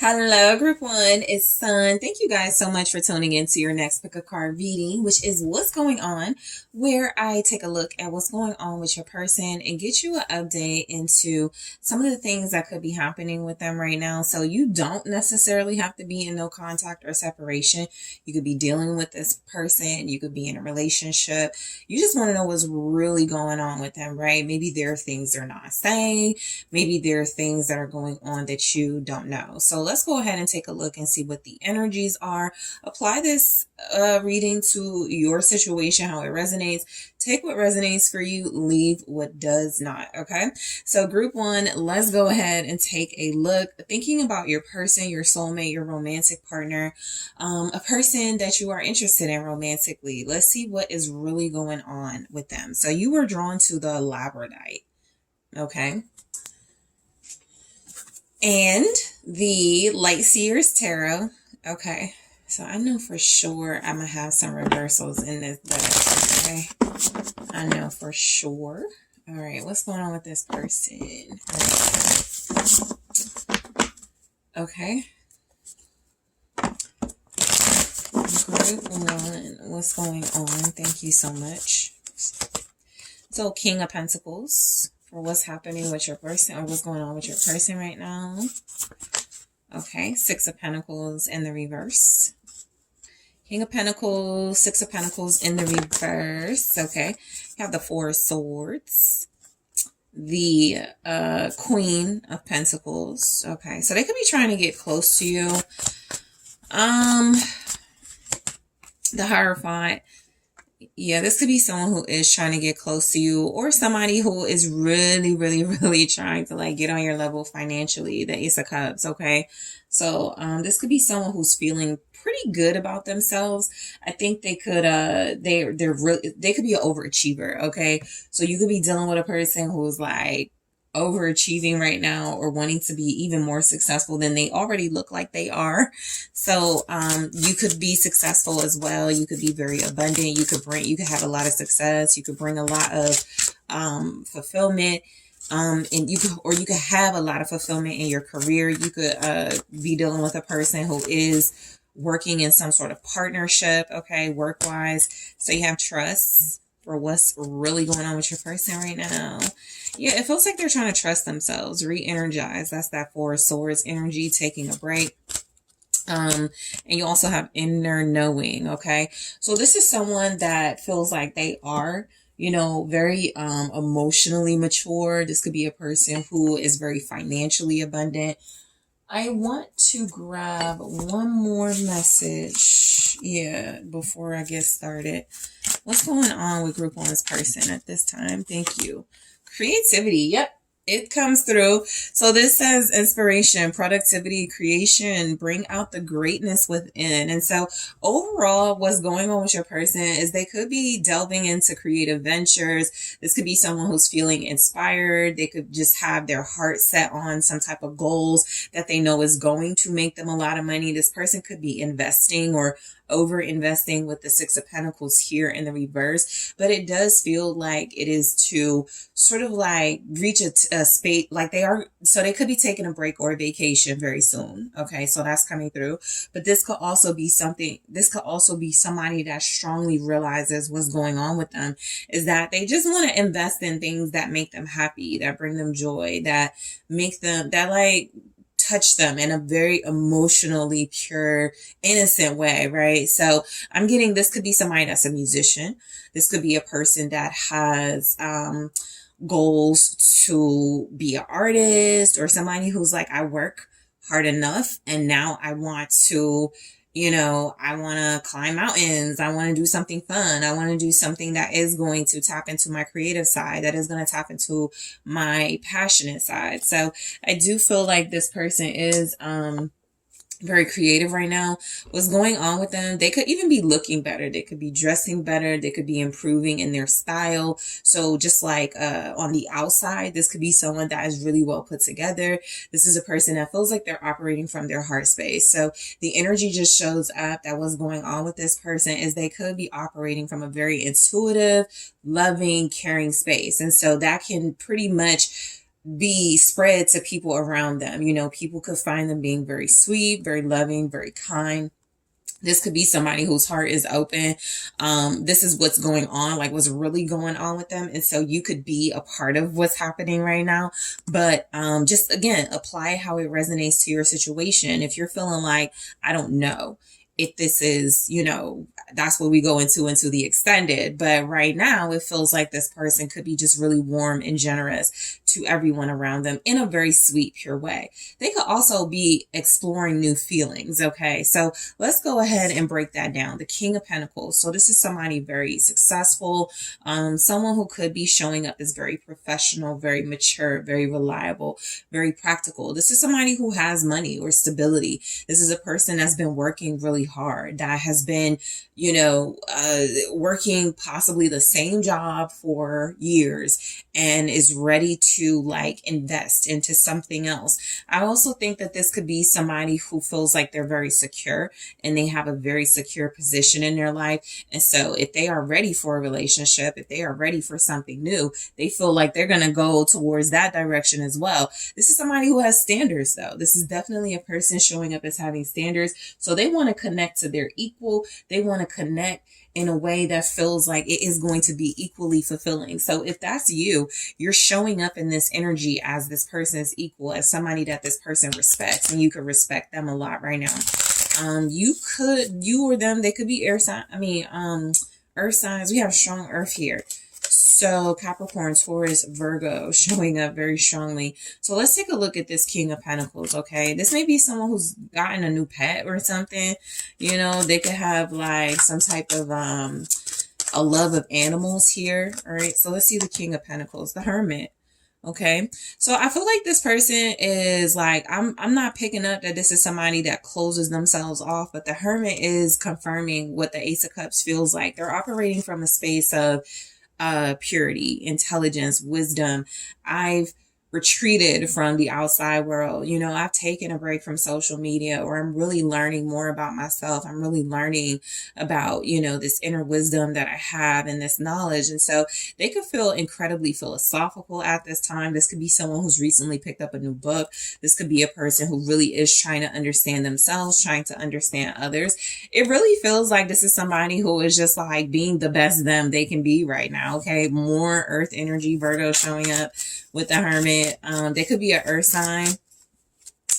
Hello, group one. It's Sun. Thank you guys so much for tuning in to your next pick a card reading, which is what's going on, where I take a look at what's going on with your person and get you an update into some of the things that could be happening with them right now. So you don't necessarily have to be in no contact or separation. You could be dealing with this person. You could be in a relationship. You just want to know what's really going on with them, right? Maybe there are things they're not saying. Maybe there are things that are going on that you don't know. So let's go ahead and take a look and see what the energies are. Apply this reading to your situation, how it resonates. Take what resonates for you, leave what does not, okay? So group one, let's go ahead and take a look, thinking about your person, your soulmate, your romantic partner, a person that you are interested in romantically. Let's see what is really going on with them. So you were drawn to the labradorite, okay? And the Light Seers Tarot. Okay. So I know for sure I'm going to have some reversals in this deck. Okay. I know for sure. All right. What's going on with this person? Okay. Group one. What's going on? Thank you so much. So King of Pentacles. For what's happening with your person or what's going on with your person right now. Okay, Six of Pentacles in the reverse. King of Pentacles, Six of Pentacles in the reverse. Okay, you have the Four of Swords. The Queen of Pentacles. Okay, so they could be trying to get close to you. The Hierophant. Yeah, this could be someone who is trying to get close to you or somebody who is really, really, really trying to like get on your level financially. The Ace of Cups, okay? So this could be someone who's feeling pretty good about themselves. I think they could they could be an overachiever, okay? So you could be dealing with a person who's like overachieving right now or wanting to be even more successful than they already look like they are. So you could be successful as well. You could be very abundant. You could have a lot of success. You could bring a lot of fulfillment. And you could have a lot of fulfillment in your career. You could be dealing with a person who is working in some sort of partnership, okay, work-wise. So you have trust for what's really going on with your person right now. Yeah, it feels like they're trying to trust themselves, re-energize. That's that Four of Swords energy, taking a break. And you also have inner knowing, okay? So this is someone that feels like they are, you know, very emotionally mature. This could be a person who is very financially abundant. I want to grab one more message, yeah, before I get started. What's going on with group one's person at this time? Thank you. Creativity. Yep. It comes through. So this says inspiration, productivity, creation, bring out the greatness within. And so overall, what's going on with your person is they could be delving into creative ventures. This could be someone who's feeling inspired. They could just have their heart set on some type of goals that they know is going to make them a lot of money. This person could be investing or over investing with the Six of Pentacles here in the reverse, but it does feel like it is to sort of like reach a space, like so they could be taking a break or a vacation very soon. Okay, so that's coming through, but this could also be somebody that strongly realizes what's going on with them is that they just want to invest in things that make them happy, that bring them joy, that make them, that like touch them in a very emotionally pure, innocent way, right? So I'm getting, this could be somebody that's a musician. This could be a person that has goals to be an artist, or somebody who's like, I work hard enough and now I want to, you know, I want to climb mountains. I want to do something fun. I want to do something that is going to tap into my creative side, that is going to tap into my passionate side. So I do feel like this person is very creative right now. What's going on with them? They could even be looking better. They could be dressing better. They could be improving in their style. So just like on the outside, this could be someone that is really well put together. This is a person that feels like they're operating from their heart space. So the energy just shows up that what's going on with this person is they could be operating from a very intuitive, loving, caring space. And so that can pretty much be spread to people around them. You know, people could find them being very sweet, very loving, very kind. This could be somebody whose heart is open. This is what's going on, like what's really going on with them. And so you could be a part of what's happening right now. But just again, apply how it resonates to your situation. If you're feeling like, I don't know if this is, you know, that's what we go into the extended. But right now, it feels like this person could be just really warm and generous to everyone around them in a very sweet, pure way. They could also be exploring new feelings. Okay, so let's go ahead and break that down. The King of Pentacles. So this is somebody very successful, someone who could be showing up as very professional, very mature, very reliable, very practical. This is somebody who has money or stability. This is a person that's been working really hard, that has been, you know, working possibly the same job for years and is ready to like invest into something else. I also think that this could be somebody who feels like they're very secure and they have a very secure position in their life. And so if they are ready for a relationship, if they are ready for something new, they feel like they're going to go towards that direction as well. This is somebody who has standards though. This is definitely a person showing up as having standards. So they want to connect to their equal. They want to connect in a way that feels like it is going to be equally fulfilling. So if that's you, you're showing up in this energy as this person's equal, as somebody that this person respects, and you could respect them a lot right now. You or them, they could be air sign. Earth signs. We have strong earth here. So Capricorn, Taurus, Virgo showing up very strongly. So let's take a look at this King of Pentacles, okay? This may be someone who's gotten a new pet or something. You know, they could have like some type of a love of animals here, all right? So let's see the King of Pentacles, the Hermit. Okay, so I feel like this person is like, I'm not picking up that this is somebody that closes themselves off, but the Hermit is confirming what the Ace of Cups feels like. They're operating from a space of purity, intelligence, wisdom. I've retreated from the outside world. You know, I've taken a break from social media, or I'm really learning more about myself. I'm really learning about, you know, this inner wisdom that I have and this knowledge. And so they could feel incredibly philosophical at this time. This could be someone who's recently picked up a new book. This could be a person who really is trying to understand themselves, trying to understand others. It really feels like this is somebody who is just like being the best them they can be right now. Okay, more earth energy, Virgo showing up with the Hermit. They could be an earth sign,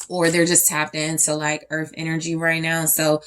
or they're just tapped into like earth energy right now. So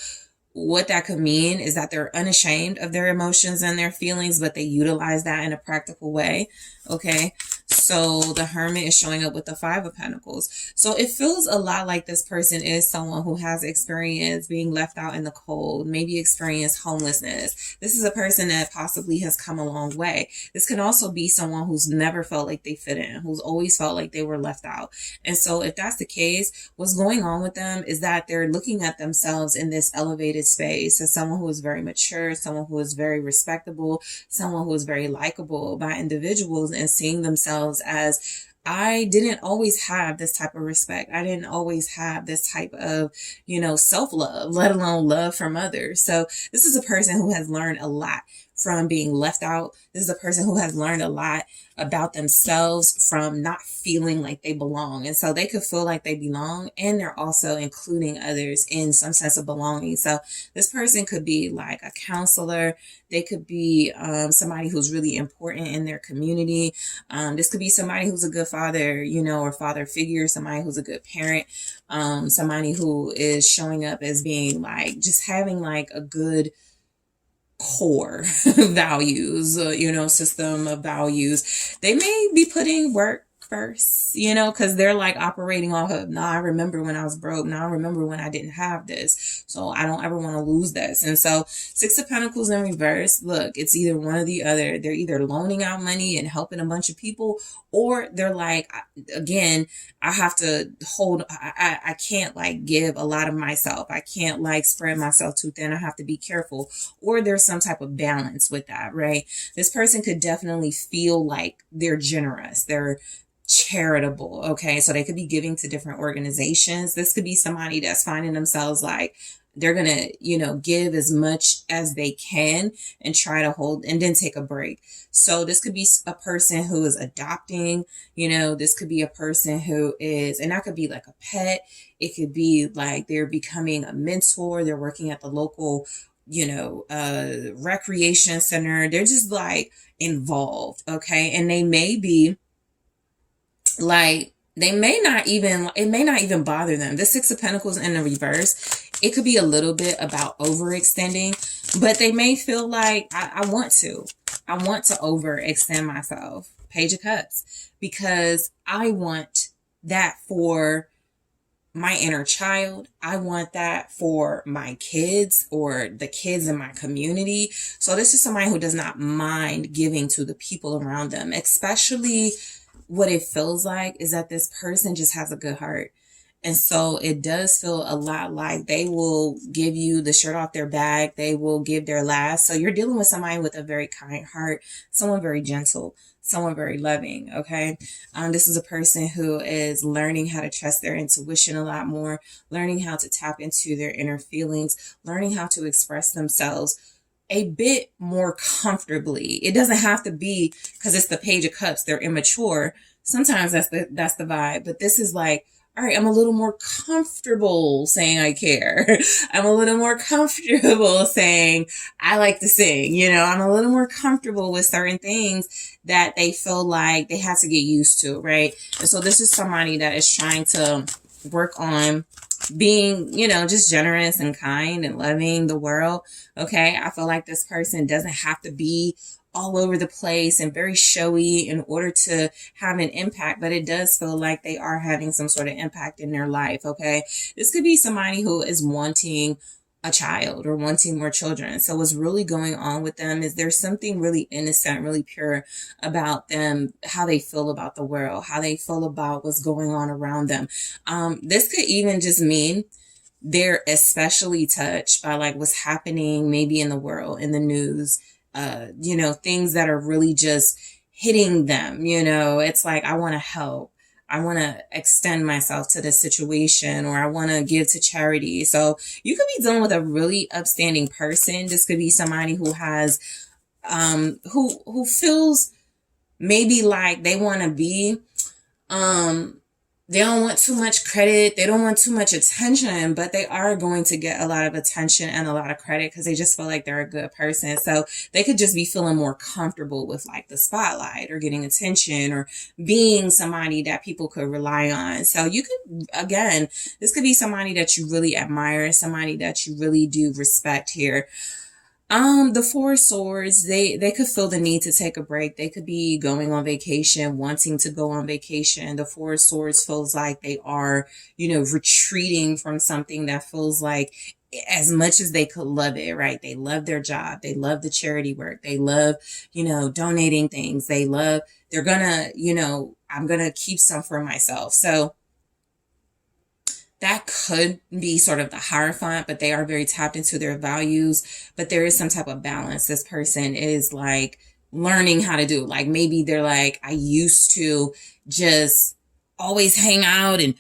what that could mean is that they're unashamed of their emotions and their feelings, but they utilize that in a practical way. Okay. So the Hermit is showing up with the Five of Pentacles. So it feels a lot like this person is someone who has experience being left out in the cold, maybe experienced homelessness. This is a person that possibly has come a long way. This can also be someone who's never felt like they fit in, who's always felt like they were left out. And so if that's the case, what's going on with them is that they're looking at themselves in this elevated space as someone who is very mature, someone who is very respectable, someone who is very likable by individuals, and seeing themselves as, I didn't always have this type of respect. I didn't always have this type of, you know, self-love, let alone love from others. So this is a person who has learned a lot from being left out. This is a person who has learned a lot about themselves from not feeling like they belong. And so they could feel like they belong, and they're also including others in some sense of belonging. So this person could be like a counselor. They could be somebody who's really important in their community. This could be somebody who's a good father, you know, or father figure, somebody who's a good parent, somebody who is showing up as being like, just having like a good core values, you know, system of values. They may be putting work first, you know, because they're like operating off of, no, I remember when I was broke. Now I remember when I didn't have this. So I don't ever want to lose this. And so Six of Pentacles in reverse, look, it's either one or the other. They're either loaning out money and helping a bunch of people, or they're like, again, I have to hold, I can't like give a lot of myself. I can't like spread myself too thin. I have to be careful. Or there's some type of balance with that, right? This person could definitely feel like they're generous. They're charitable. Okay. So they could be giving to different organizations. This could be somebody that's finding themselves like, they're going to, give as much as they can and try to hold and then take a break. So this could be a person who is adopting, this could be a person who is, and that could be like a pet. It could be like they're becoming a mentor. They're working at the local, recreation center. They're just like involved. Okay. And they may be like, it may not even bother them. The Six of Pentacles in the reverse, it could be a little bit about overextending, but they may feel like, I want to overextend myself. Page of Cups, because I want that for my inner child. I want that for my kids or the kids in my community. So this is somebody who does not mind giving to the people around them, especially what it feels like is that this person just has a good heart. And so it does feel a lot like they will give you the shirt off their back. They will give their last. So you're dealing with somebody with a very kind heart, someone very gentle, someone very loving. Okay. This is a person who is learning how to trust their intuition a lot more, learning how to tap into their inner feelings, learning how to express themselves a bit more comfortably. It doesn't have to be because it's the Page of Cups. They're immature. Sometimes that's the vibe, but this is like, all right, I'm a little more comfortable saying I care. I'm a little more comfortable saying I like to sing. I'm a little more comfortable with certain things that they feel like they have to get used to, right? And so this is somebody that is trying to work on being, just generous and kind and loving the world. Okay. I feel like this person doesn't have to be all over the place and very showy in order to have an impact, but it does feel like they are having some sort of impact in their life. Okay. This could be somebody who is wanting a child or wanting more children. So what's really going on with them is there's something really innocent, really pure about them, how they feel about the world, how they feel about what's going on around them. This could even just mean they're especially touched by like what's happening maybe in the world, in the news, things that are really just hitting them. It's like, I want to help. I want to extend myself to this situation, or I want to give to charity. So you could be dealing with a really upstanding person. This could be somebody who has, who feels maybe like they want to be, they don't want too much credit. They don't want too much attention, but they are going to get a lot of attention and a lot of credit because they just feel like they're a good person. So they could just be feeling more comfortable with like the spotlight or getting attention or being somebody that people could rely on. So you could, again, this could be somebody that you really admire, somebody that you really do respect here. The Four of Swords, they could feel the need to take a break. They could be going on vacation, wanting to go on vacation. The Four of Swords feels like they are, retreating from something that feels like as much as they could love it, right? They love their job. They love the charity work. They love, donating things. They're gonna, I'm gonna keep some for myself. So that could be sort of the Hierophant, but they are very tapped into their values. But there is some type of balance. This person is like learning how to do. Like maybe they're like, I used to just always hang out and,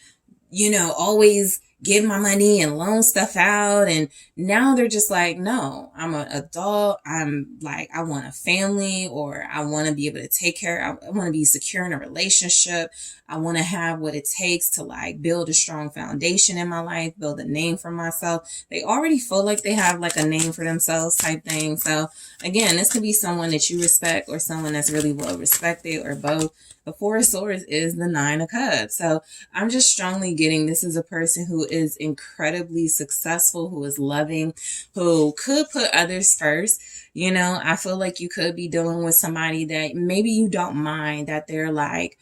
always give my money and loan stuff out. And now they're just like, no, I'm an adult. I'm like, I want a family, or I want to be able to take care. I want to be secure in a relationship. I want to have what it takes to like build a strong foundation in my life, build a name for myself. They already feel like they have like a name for themselves type thing. So again, this could be someone that you respect or someone that's really well respected, or both. The Four of Swords is the Nine of Cups. So I'm just strongly getting this is a person who is incredibly successful, who is loving, who could put others first. I feel like you could be dealing with somebody that maybe you don't mind that they're like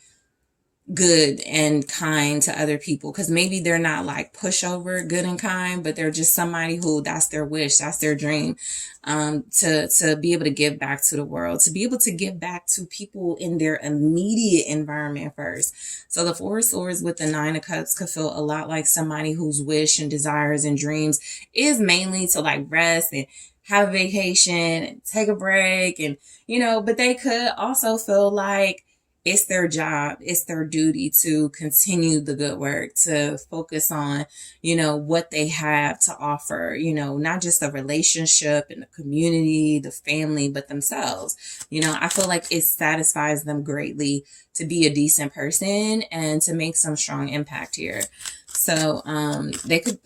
good and kind to other people, because maybe they're not like pushover good and kind, but they're just somebody who that's their wish, that's their dream, to be able to give back to the world, to be able to give back to people in their immediate environment first. So the Four of Swords with the Nine of Cups could feel a lot like somebody whose wish and desires and dreams is mainly to like rest and have a vacation and take a break, and but they could also feel like it's their job, it's their duty to continue the good work, to focus on, what they have to offer, not just the relationship and the community, the family, but themselves. I feel like it satisfies them greatly to be a decent person and to make some strong impact here. So they could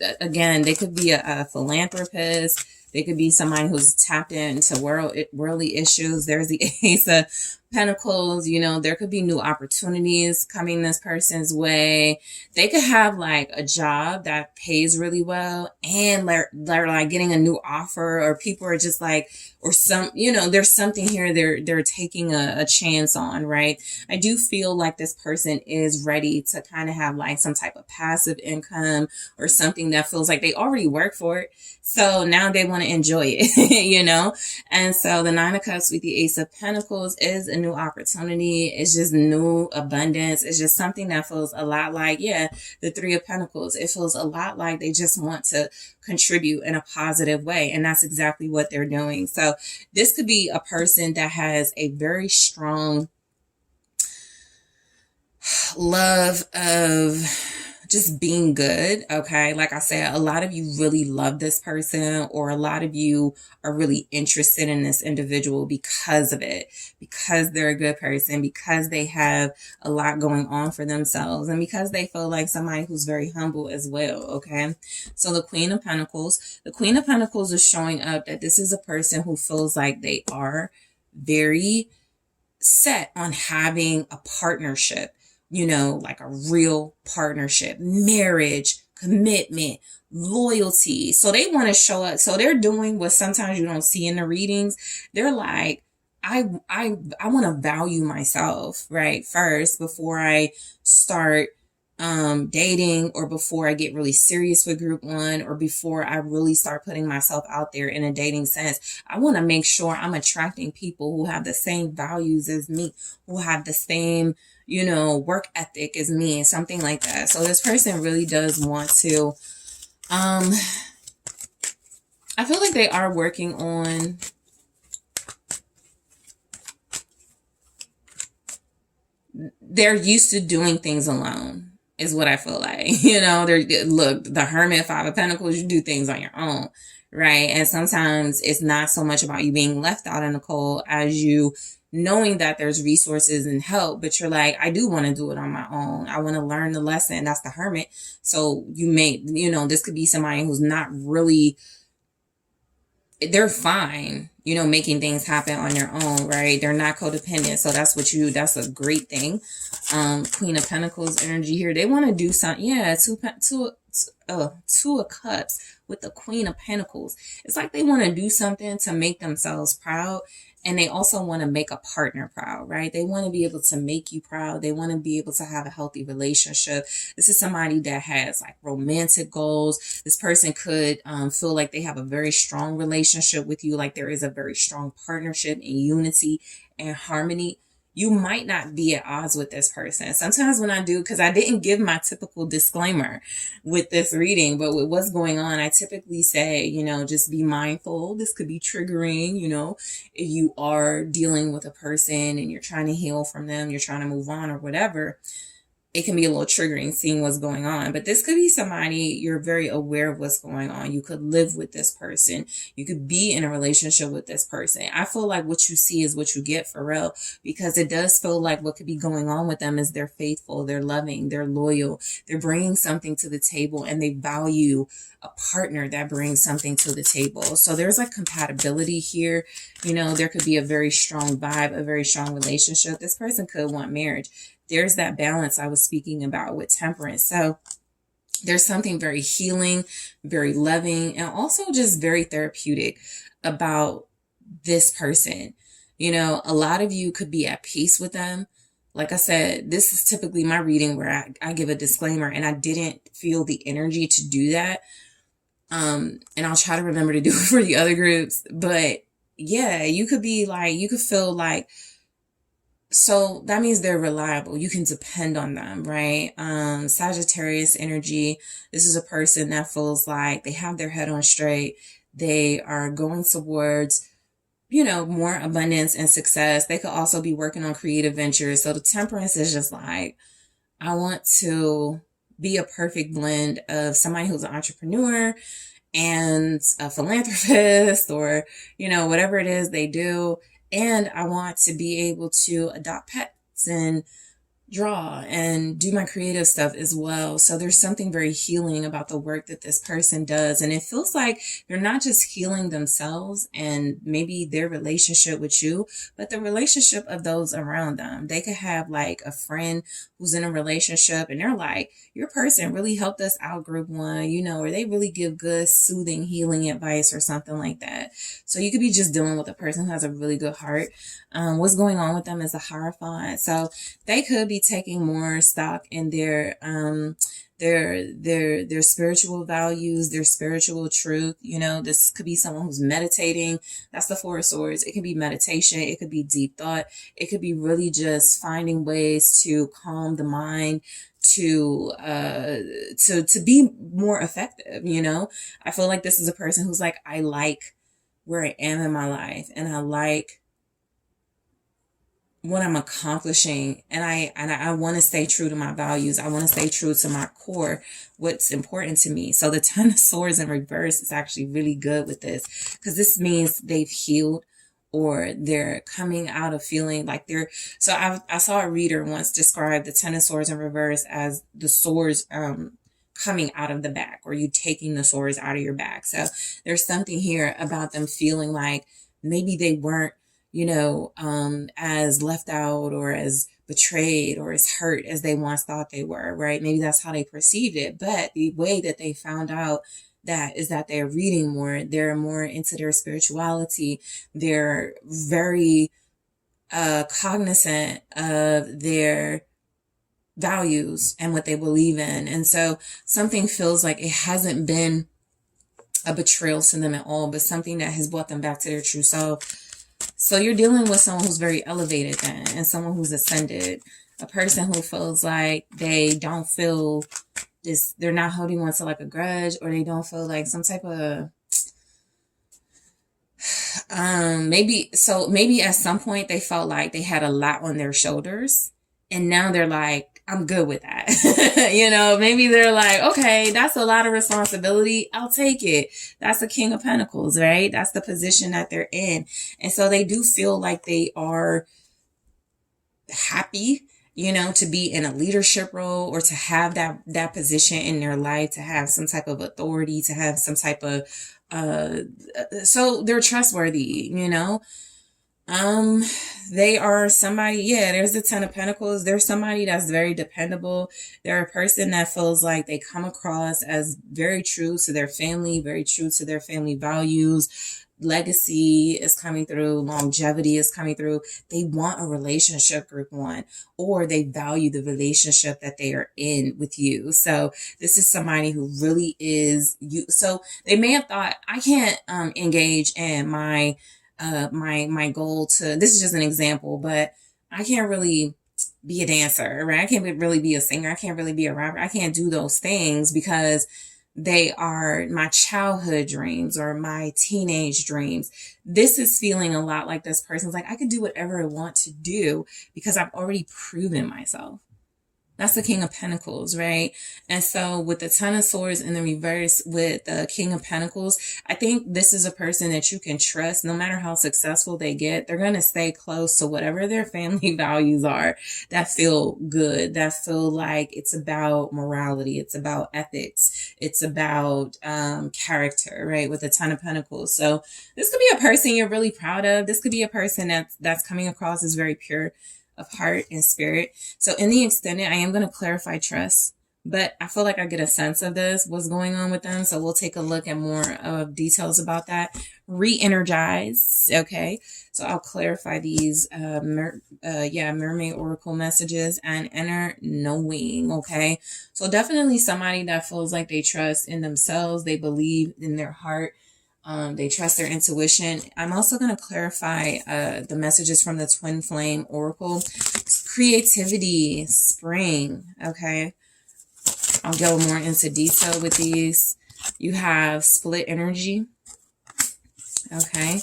be a philanthropist. They could be somebody who's tapped into worldly issues. There's the Ace of Pentacles. There could be new opportunities coming this person's way. They could have like a job that pays really well, and they're like getting a new offer, or people are just like, or some, there's something here they're taking a chance on, right? I do feel like this person is ready to kind of have like some type of passive income, or something that feels like they already work for it. So now they want to enjoy it, And so the Nine of Cups with the Ace of Pentacles is a new opportunity. It's just new abundance. It's just something that feels a lot like, the Three of Pentacles. It feels a lot like they just want to contribute in a positive way. And that's exactly what they're doing. So this could be a person that has a very strong love of just being good. Okay. Like I said, a lot of you really love this person, or a lot of you are really interested in this individual because of it, because they're a good person, because they have a lot going on for themselves, and because they feel like somebody who's very humble as well. Okay. So the Queen of Pentacles is showing up that this is a person who feels like they are very set on having a partnership, like a real partnership, marriage, commitment, loyalty. So they want to show up. So they're doing what sometimes you don't see in the readings. They're like, I want to value myself, right? First, before I start dating, or before I get really serious with group one, or before I really start putting myself out there in a dating sense. I want to make sure I'm attracting people who have the same values as me, who have the same, work ethic as me, and something like that. So this person really does want to, I feel like they are working on they're used to doing things alone, is what I feel like. Look, the Hermit, Five of Pentacles, you do things on your own, right? And sometimes it's not so much about you being left out in the cold as you knowing that there's resources and help, but you're like, I do want to do it on my own. I want to learn the lesson. That's the Hermit. So you may, this could be somebody who's not really, they're fine, making things happen on their own, right? They're not codependent. So that's a great thing. Queen of Pentacles energy here. They want to do something. Yeah. Two of Cups with the Queen of Pentacles. It's like they want to do something to make themselves proud. And they also want to make a partner proud, right? They want to be able to make you proud. They want to be able to have a healthy relationship. This is somebody that has like romantic goals. This person could feel like they have a very strong relationship with you, like there is a very strong partnership and unity and harmony. You might not be at odds with this person. Sometimes when I do, because I didn't give my typical disclaimer with this reading, but with what's going on, I typically say, just be mindful. This could be triggering, if you are dealing with a person and you're trying to heal from them, you're trying to move on or whatever. It can be a little triggering seeing what's going on, but this could be somebody you're very aware of what's going on. You could live with this person. You could be in a relationship with this person. I feel like what you see is what you get, for real, because it does feel like what could be going on with them is they're faithful, they're loving, they're loyal, they're bringing something to the table, and they value a partner that brings something to the table. So there's like compatibility here. There could be a very strong vibe, a very strong relationship. This person could want marriage. There's that balance I was speaking about with Temperance. So there's something very healing, very loving, and also just very therapeutic about this person. A lot of you could be at peace with them. Like I said, this is typically my reading where I give a disclaimer, and I didn't feel the energy to do that. And I'll try to remember to do it for the other groups. But yeah, you could feel like, so that means they're reliable. You can depend on them, right? Sagittarius energy. This is a person that feels like they have their head on straight. They are going towards you know, more abundance and success. They could also be working on creative ventures. So the Temperance is just like, I want to be a perfect blend of somebody who's an entrepreneur and a philanthropist, or, you know, whatever it is they do. And I want to be able to adopt pets and draw and do my creative stuff as well. So there's something very healing about the work that this person does. And it feels like they're not just healing themselves and maybe their relationship with you, but the relationship of those around them. They could have like a friend who's in a relationship and they're like, your person really helped us out group one, you know, or they really give good, soothing, healing advice or something like that. So you could be just dealing with a person who has a really good heart. What's going on with them is a Hierophant. So they could be taking more stock in their spiritual values, their spiritual truth. You know, this could be someone who's meditating. That's the Four of Swords. It could be meditation. It could be deep thought. It could be really just finding ways to calm the mind, to be more effective. You know, I feel like this is a person who's like, I like where I am in my life, and I like what I'm accomplishing, and I want to stay true to my values. I want to stay true to my core, what's important to me. So the Ten of Swords in reverse is actually really good with this, because this means they've healed, or they're coming out of feeling like they're, so I saw a reader once describe the Ten of Swords in reverse as the swords coming out of the back, or you taking the swords out of your back. So there's something here about them feeling like maybe they weren't, you know, as left out or as betrayed or as hurt as they once thought they were, right? Maybe that's how they perceived it. But the way that they found out that is that they're reading more, they're more into their spirituality, they're very cognizant of their values and what they believe in. And so something feels like it hasn't been a betrayal to them at all, but something that has brought them back to their true self. So you're dealing with someone who's very elevated then, and someone who's ascended, a person who feels like they don't feel this, they're not holding on to like a grudge, or they don't feel like some type of, maybe at some point they felt like they had a lot on their shoulders, and now they're like, I'm good with that. You know, maybe they're like, okay, that's a lot of responsibility. I'll take it. That's the King of Pentacles, right? That's the position that they're in. And so they do feel like they are happy, you know, to be in a leadership role, or to have that position in their life, to have some type of authority, to have some type of, so they're trustworthy, you know. They are somebody, yeah, there's the Ten of Pentacles. There's somebody that's very dependable. They're a person that feels like they come across as very true to their family, very true to their family values. Legacy is coming through, longevity is coming through. They want a relationship, group one, or they value the relationship that they are in with you. So this is somebody who really is you. So they may have thought, I can't engage in my my goal to, this is just an example, but I can't really be a dancer, right? I can't really be a singer. I can't really be a rapper. I can't do those things because they are my childhood dreams or my teenage dreams. This is feeling a lot like this person's like, I could do whatever I want to do because I've already proven myself. That's the King of Pentacles, right? And so with the Ten of Swords in the reverse with the King of Pentacles, I think this is a person that you can trust. No matter how successful they get, they're going to stay close to whatever their family values are that feel good, that feel like it's about morality, it's about ethics, it's about character, right? With the Ten of Pentacles. So this could be a person you're really proud of. This could be a person that's coming across as very pure of heart and spirit. So in the extended, I am going to clarify trust, but I feel like I get a sense of this, what's going on with them. So we'll take a look at more of details about that. Re-energize. Okay. So I'll clarify these, Mermaid Oracle messages and inner knowing. Okay. So definitely somebody that feels like they trust in themselves. They believe in their heart. They trust their intuition. I'm also going to clarify the messages from the Twin Flame Oracle. Creativity, spring, okay? I'll go more into detail with these. You have split energy, okay?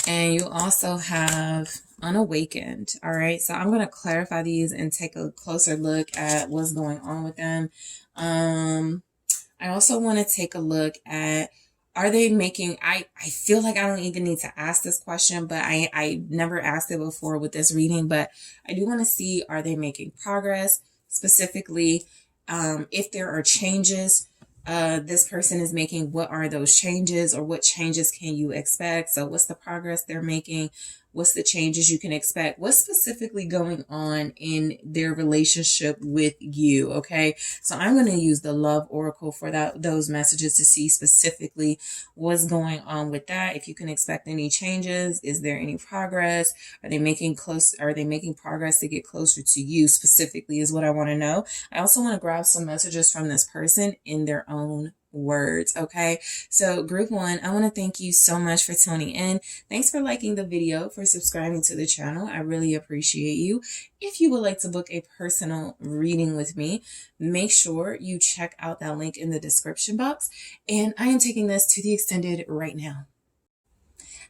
And you also have unawakened. All right. So I'm going to clarify these and take a closer look at what's going on with them. I also want to take a look at, are they making, I feel like I don't even need to ask this question, but I never asked it before with this reading, but I do want to see, are they making progress? Specifically, if there are changes this person is making, what are those changes, or what changes can you expect? So what's the progress they're making? What's the changes you can expect? What's specifically going on in their relationship with you? Okay. So I'm going to use the love oracle for those messages to see specifically what's going on with that. If you can expect any changes, is there any progress? Are they making progress to get closer to you specifically is what I want to know. I also want to grab some messages from this person in their own words. Okay. So group one, I want to thank you so much for tuning in. Thanks for liking the video, for subscribing to the channel. I really appreciate you. If you would like to book a personal reading with me, make sure you check out that link in the description box. And I am taking this to the extended right now.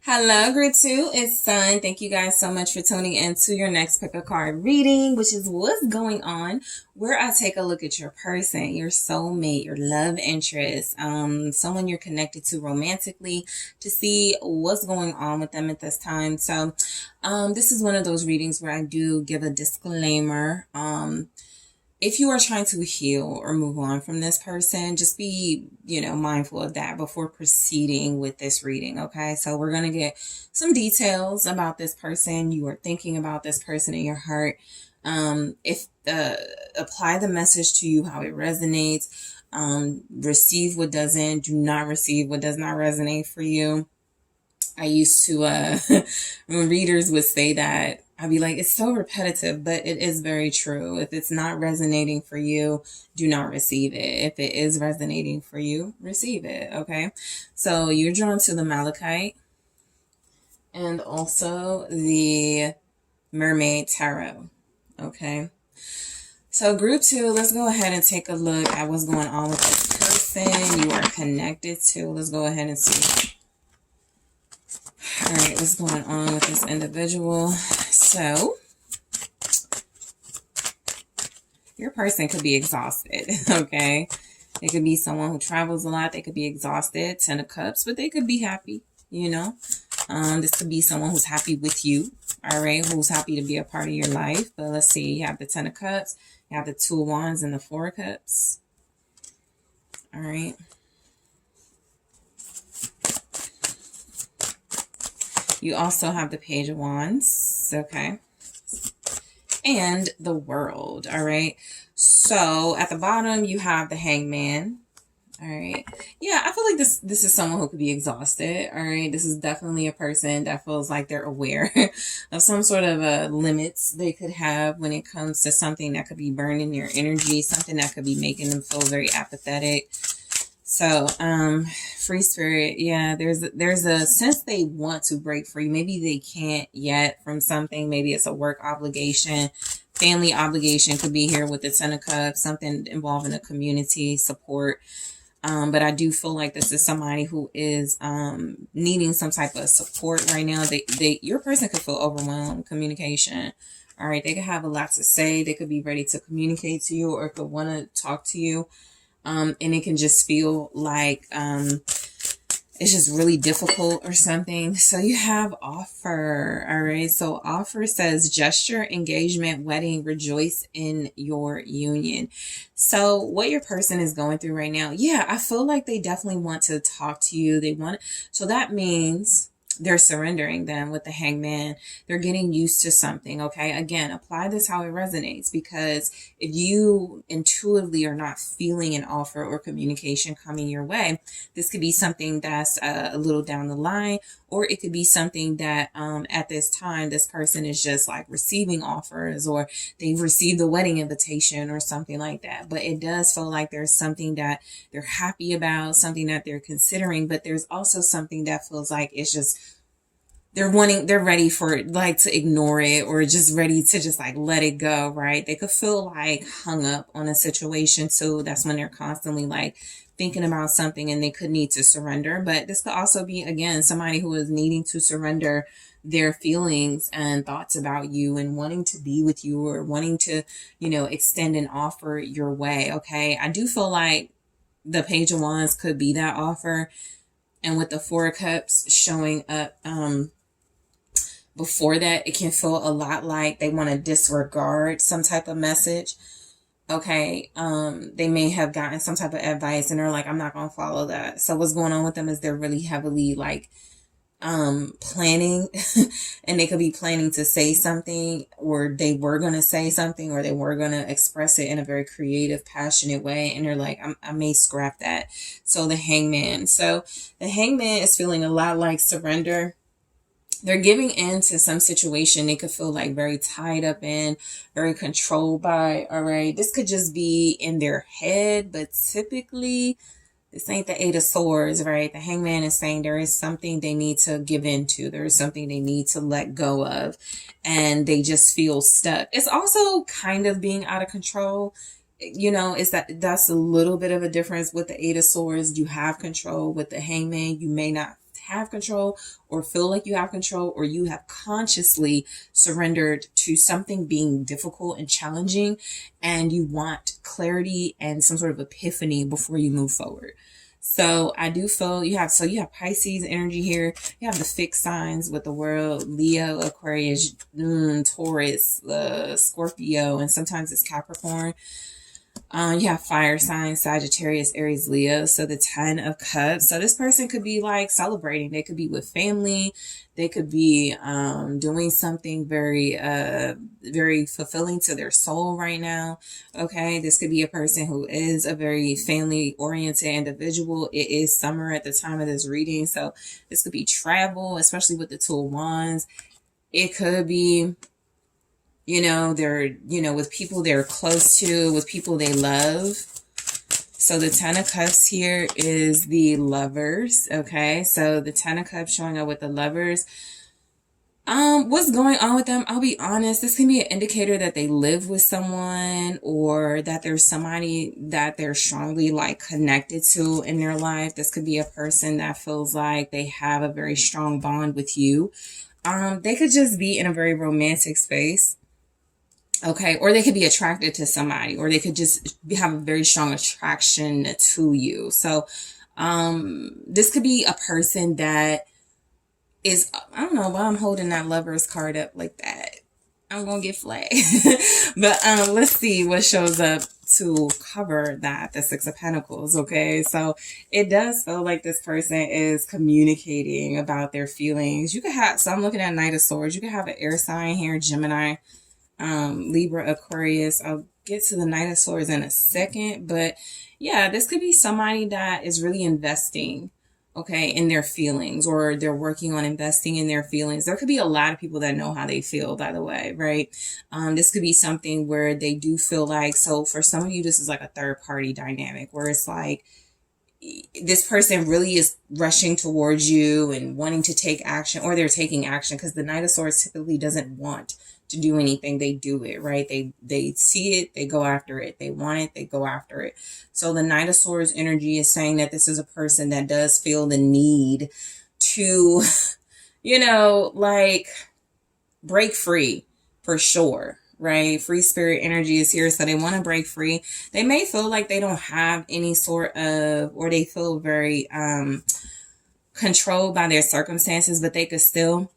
Hello, group 2, it's Sun. Thank you guys so much for tuning in to your next pick a card reading, which is what's going on, where I take a look at your person, your soulmate, your love interest, someone you're connected to romantically, to see what's going on with them at this time. So this is one of those readings where I do give a disclaimer. If you are trying to heal or move on from this person, just be, mindful of that before proceeding with this reading. Okay. So we're going to get some details about this person. You are thinking about this person in your heart. If apply the message to you, how it resonates, receive what doesn't, do not receive what does not resonate for you. I used to, when readers would say that, I'd be like, it's so repetitive, but it is very true. If it's not resonating for you, do not receive it. If it is resonating for you, receive it. Okay. So you're drawn to the Malachite and also the Mermaid Tarot. Okay. So group 2, let's go ahead and take a look at what's going on with this person you are connected to. Let's go ahead and see. All right, what's going on with this individual? So, your person could be exhausted, okay? It could be someone who travels a lot. They could be exhausted, 10 of Cups, but they could be happy, This could be someone who's happy with you, all right? Who's happy to be a part of your life. But let's see, you have the 10 of Cups, you have the 2 of Wands and the 4 of Cups. All right. You also have the Page of Wands, okay? And the World, all right? So at the bottom, you have the Hangman, all right? Yeah, I feel like this is someone who could be exhausted, all right? This is definitely a person that feels like they're aware of some sort of limits they could have when it comes to something that could be burning their energy, something that could be making them feel very apathetic. So, free spirit, yeah, there's a sense they want to break free. Maybe they can't yet from something. Maybe it's a work obligation, family obligation could be here with the 10 of Cups, something involving a community support. But I do feel like this is somebody who is needing some type of support right now. Your person could feel overwhelmed, communication. All right, they could have a lot to say. They could be ready to communicate to you or could want to talk to you. And it can just feel like it's just really difficult or something. So you have offer. All right. So offer says gesture, engagement, wedding, rejoice in your union. So what your person is going through right now, yeah, I feel like they definitely want to talk to you. So that means they're surrendering them with the Hangman. They're getting used to something. Okay. Again, apply this how it resonates, because if you intuitively are not feeling an offer or communication coming your way, this could be something that's a little down the line, or it could be something that at this time, this person is just like receiving offers, or they've received a wedding invitation or something like that. But it does feel like there's something that they're happy about, something that they're considering, but there's also something that feels like it's just they're ready for like to ignore it, or just ready to just like let it go, right? They could feel like hung up on a situation too. That's when they're constantly like thinking about something and they could need to surrender. But this could also be, again, somebody who is needing to surrender their feelings and thoughts about you and wanting to be with you or wanting to, extend an offer your way. Okay. I do feel like the Page of Wands could be that offer. And with the Four of Cups showing up, before that, it can feel a lot like they want to disregard some type of message. Okay. They may have gotten some type of advice and they're like, I'm not going to follow that. So what's going on with them is they're really heavily like, planning and they could be planning to say something, or they were going to say something, or they were going to express it in a very creative, passionate way. And they're like, I may scrap that. So the Hangman. So the Hangman is feeling a lot like surrender. They're giving in to some situation they could feel like very tied up in, very controlled by. All right. This could just be in their head, but typically this ain't the Eight of Swords, right? The Hangman is saying there is something they need to give into. There is something they need to let go of, and they just feel stuck. It's also kind of being out of control. That's a little bit of a difference with the Eight of Swords. You have control. With the Hangman, you may not have control or feel like you have control, or you have consciously surrendered to something being difficult and challenging, and you want clarity and some sort of epiphany before you move forward. So I do feel you have Pisces energy here. You have the fixed signs with the World, Leo, Aquarius, Taurus, Scorpio, and sometimes it's Capricorn. You have fire signs, Sagittarius, Aries, Leo. So the 10 of Cups. So this person could be like celebrating. They could be with family. They could be doing something very, very fulfilling to their soul right now. Okay. This could be a person who is a very family oriented individual. It is summer at the time of this reading. So this could be travel, especially with the Two of Wands. It could be, they're, with people they're close to, with people they love. So the 10 of Cups here is the Lovers. Okay. So the 10 of Cups showing up with the Lovers. What's going on with them? I'll be honest. This can be an indicator that they live with someone, or that there's somebody that they're strongly like connected to in their life. This could be a person that feels like they have a very strong bond with you. They could just be in a very romantic space. Okay. Or they could be attracted to somebody, or they could just have a very strong attraction to you. So, this could be a person that is, I don't know why I'm holding that Lovers card up like that. I'm going to get flagged. But, let's see what shows up to cover that, the Six of Pentacles. Okay. So it does feel like this person is communicating about their feelings. You could have, so I'm looking at Knight of Swords. You could have an air sign here, Gemini, Libra, Aquarius. I'll get to the Knight of Swords in a second, but yeah, this could be somebody that is really investing, okay, in their feelings, or they're working on investing in their feelings. There could be a lot of people that know how they feel, by the way, right? This could be something where they do feel like, so for some of you, this is like a third party dynamic where it's like, this person really is rushing towards you and wanting to take action, or they're taking action, because the Knight of Swords typically doesn't want to do anything. They do it, right? They see it, they go after it. They want it, they go after it. So the Knight of Swords energy is saying that this is a person that does feel the need to, like break free for sure, right? Free spirit energy is here. So they want to break free. They may feel like they don't have any sort of, or they feel very controlled by their circumstances, but they could still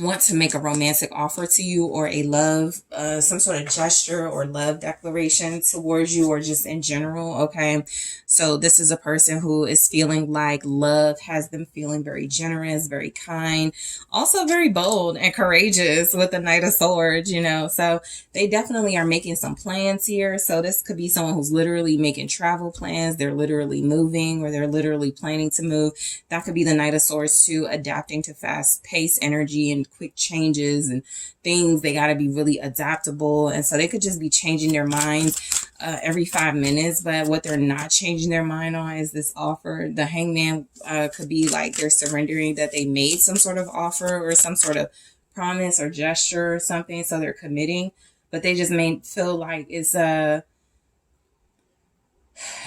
want to make a romantic offer to you, or a love, some sort of gesture or love declaration towards you, or just in general. Okay. So this is a person who is feeling like love has them feeling very generous, very kind, also very bold and courageous with the Knight of Swords, so they definitely are making some plans here. So this could be someone who's literally making travel plans. They're literally moving, or they're literally planning to move. That could be the Knight of Swords too, adapting to fast paced energy and quick changes and things. They got to be really adaptable. And so they could just be changing their minds every 5 minutes. But what they're not changing their mind on is this offer. The Hangman could be like they're surrendering that they made some sort of offer or some sort of promise or gesture or something. So they're committing, but they just may feel like it's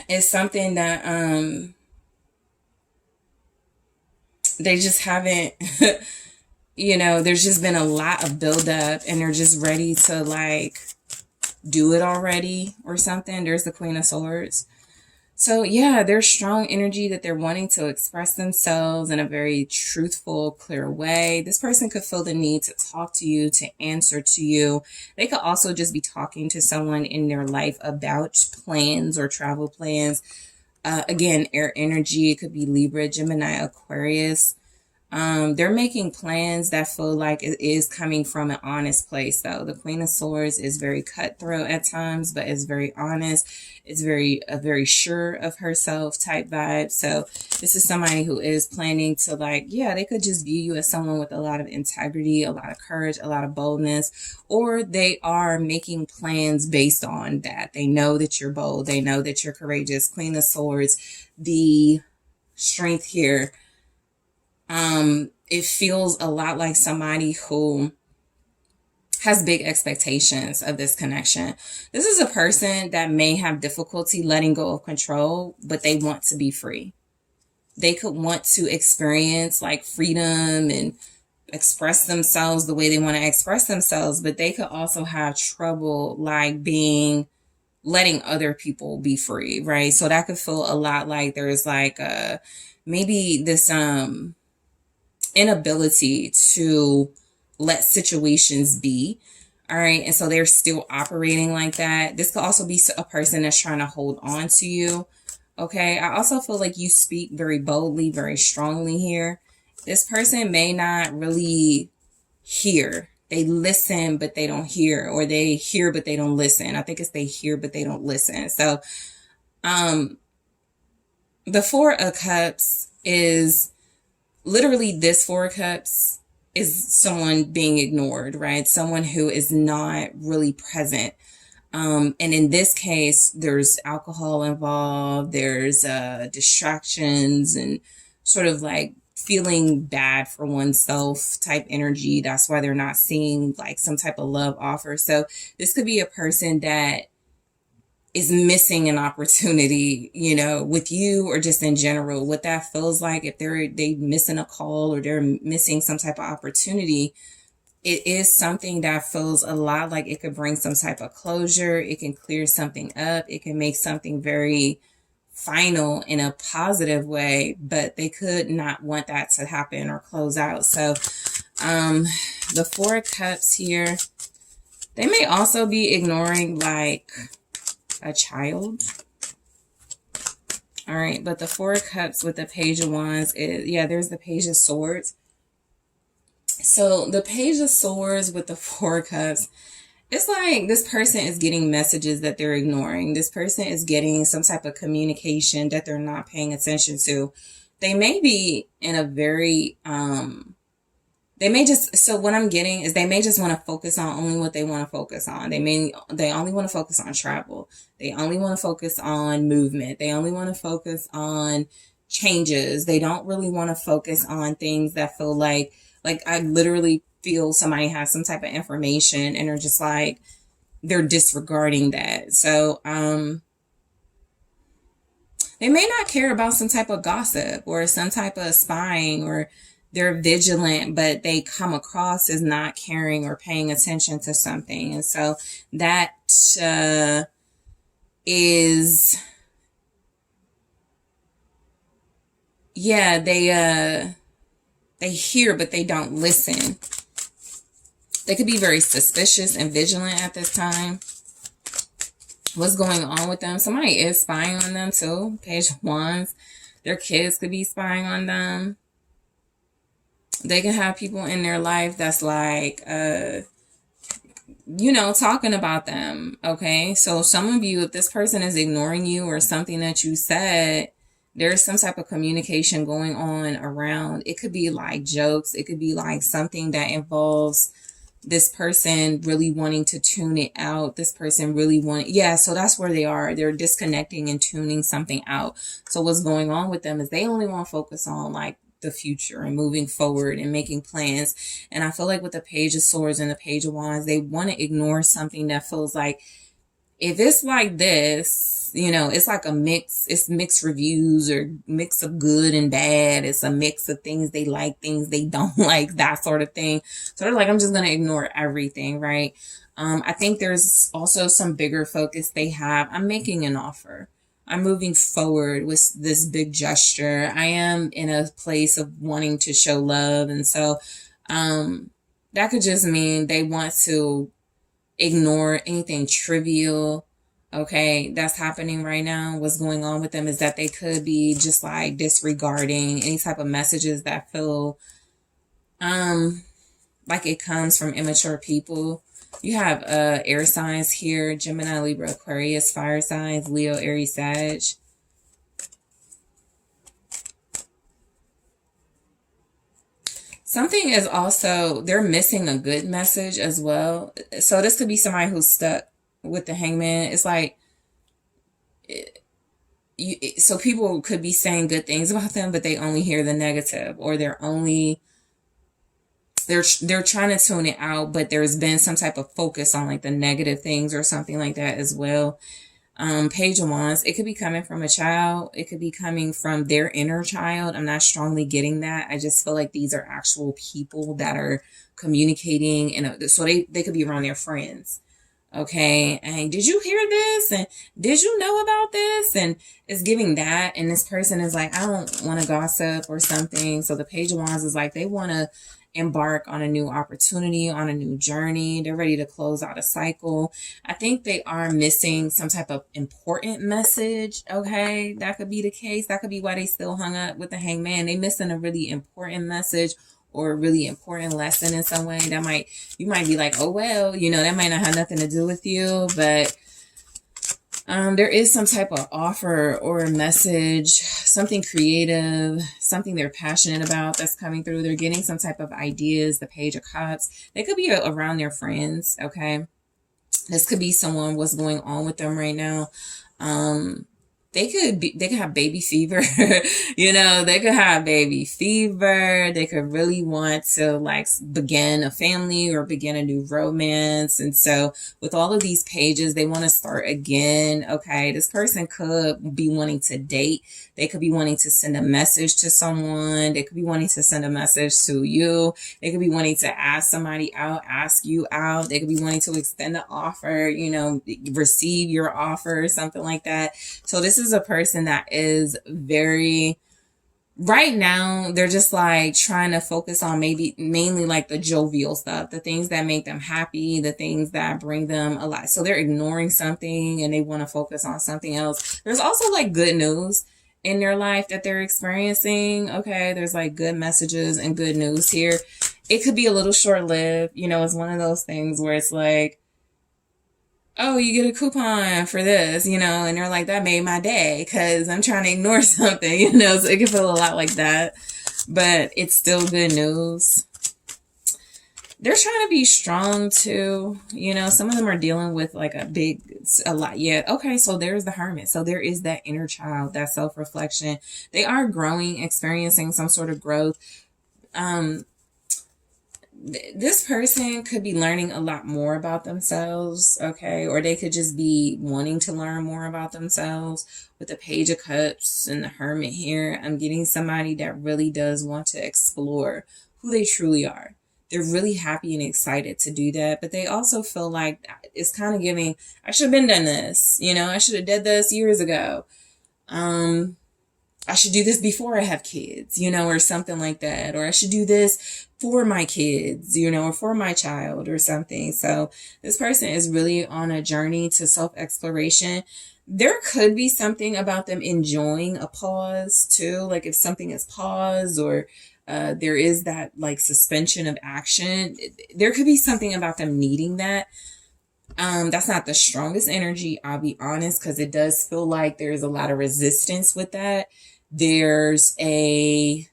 It's something that they just haven't, there's just been a lot of buildup and they're just ready to like do it already or something. There's the Queen of Swords. So yeah, there's strong energy that they're wanting to express themselves in a very truthful, clear way. This person could feel the need to talk to you, to answer to you. They could also just be talking to someone in their life about plans or travel plans. Again, air energy. It could be Libra, Gemini, Aquarius. They're making plans that feel like it is coming from an honest place, though. The Queen of Swords is very cutthroat at times, but is very honest. It's very sure of herself type vibe. So this is somebody who is planning to like, yeah, they could just view you as someone with a lot of integrity, a lot of courage, a lot of boldness, or they are making plans based on that. They know that you're bold. They know that you're courageous. Queen of Swords, the strength here. It feels a lot like somebody who has big expectations of this connection. This is a person that may have difficulty letting go of control, but they want to be free. They could want to experience like freedom and express themselves the way they want to express themselves, but they could also have trouble like letting other people be free, right? So that could feel a lot like there's like maybe this inability to let situations be. All right. And so they're still operating like that. This could also be a person that's trying to hold on to you. Okay. I also feel like you speak very boldly, very strongly here. This person may not really hear. They listen, but they don't hear, or they hear, but they don't listen. I think it's they hear, but they don't listen. So, the Four of Cups is literally this Four of Cups is someone being ignored, right? Someone who is not really present. And in this case, there's alcohol involved. There's distractions and sort of like feeling bad for oneself type energy. That's why they're not seeing like some type of love offer. So this could be a person that is missing an opportunity, with you or just in general, what that feels like. If they missing a call or they're missing some type of opportunity, it is something that feels a lot like it could bring some type of closure. It can clear something up. It can make something very final in a positive way, but they could not want that to happen or close out. So, the Four of Cups here, they may also be ignoring like a child. All right, but the Four of Cups with the Page of Wands is, there's the Page of Swords. So the Page of Swords with the Four of Cups, it's like this person is getting messages that they're ignoring. This person is getting some type of communication that they're not paying attention to. They may be in a very, so what I'm getting is they may just want to focus on only what they want to focus on. They only want to focus on travel. They only want to focus on movement. They only want to focus on changes. They don't really want to focus on things that feel like I literally feel somebody has some type of information and they're just like, they're disregarding that. So, they may not care about some type of gossip or some type of spying, or they're vigilant, but they come across as not caring or paying attention to something. And so that is, they hear, but they don't listen. They could be very suspicious and vigilant at this time. What's going on with them? Somebody is spying on them too. Page of Wands. Their kids could be spying on them. They can have people in their life that's like, talking about them. Okay. So some of you, if this person is ignoring you or something that you said, there's some type of communication going on around. It could be like jokes. It could be like something that involves this person really wanting to tune it out. This person really so that's where they are. They're disconnecting and tuning something out. So what's going on with them is they only want to focus on like the future and moving forward and making plans. And I feel like with the Page of Swords and the Page of Wands, they want to ignore something that feels like if it's like this, you know, it's like a mix, it's mixed reviews or mix of good and bad. It's a mix of things they like, things they don't like, that sort of thing. So they're like, I'm just going to ignore everything, right? I think there's also some bigger focus they have. I'm making an offer. I'm moving forward with this big gesture. I am in a place of wanting to show love. And so that could just mean they want to ignore anything trivial, okay, that's happening right now. What's going on with them is that they could be just like disregarding any type of messages that feel like it comes from immature people. You have air signs here: Gemini, Libra, Aquarius, fire signs, Leo, Aries, Sag. Something is also, they're missing a good message as well. So this could be somebody who's stuck with the hangman. It's like, so people could be saying good things about them, but they only hear the negative, or they're trying to tune it out, but there's been some type of focus on like the negative things or something like that as well. Page of Wands, it could be coming from a child. It could be coming from their inner child. I'm not strongly getting that. I just feel like these are actual people that are communicating, and so they could be around their friends. Okay, and did you hear this? And did you know about this? And it's giving that. And this person is like, I don't want to gossip or something. So the Page of Wands is like, they want to embark on a new opportunity, on a new journey. They're ready to close out a cycle. I think they are missing some type of important message. Okay, that could be the case. That could be why they still hung up with the hangman. They missing a really important message or a really important lesson in some way. That you might be like, oh, well, you know, that might not have nothing to do with you, but there is some type of offer or a message, something creative, something they're passionate about that's coming through. They're getting some type of ideas. The Page of Cups, they could be around their friends. Okay, this could be someone, what's going on with them right now. They could have baby fever. You know, they could have baby fever. They could really want to like begin a family or begin a new romance. And so with all of these pages, they want to start again. Okay, this person could be wanting to date. They could be wanting to send a message to someone. They could be wanting to send a message to you. They could be wanting to ask somebody out, ask you out. They could be wanting to extend an offer, you know, receive your offer or something like that. So this is a person that is very, right now, they're just like trying to focus on mainly like the jovial stuff, the things that make them happy, the things that bring them a lot. So they're ignoring something and they want to focus on something else. There's also like good news in their life that they're experiencing. Okay, there's like good messages and good news here. It could be a little short-lived. You know, it's one of those things where it's like, oh, you get a coupon for this, you know, and they're like, that made my day because I'm trying to ignore something, you know, so it can feel a lot like that, but it's still good news. They're trying to be strong too, you know, some of them are dealing with like a lot. Yeah, okay, so there's the Hermit. So there is that inner child, that self-reflection. They are growing, experiencing some sort of growth. This person could be learning a lot more about themselves, okay? Or they could just be wanting to learn more about themselves. With the Page of Cups and the Hermit here, I'm getting somebody that really does want to explore who they truly are. They're really happy and excited to do that, but they also feel like it's kind of giving, I should have been done this, you know, I should have did this years ago. I should do this before I have kids, you know, or something like that. Or I should do this for my kids, you know, or for my child or something. So this person is really on a journey to self-exploration. There could be something about them enjoying a pause too. Like if something is paused or there is that like suspension of action, there could be something about them needing that. That's not the strongest energy, I'll be honest, because it does feel like there's a lot of resistance with that. There's a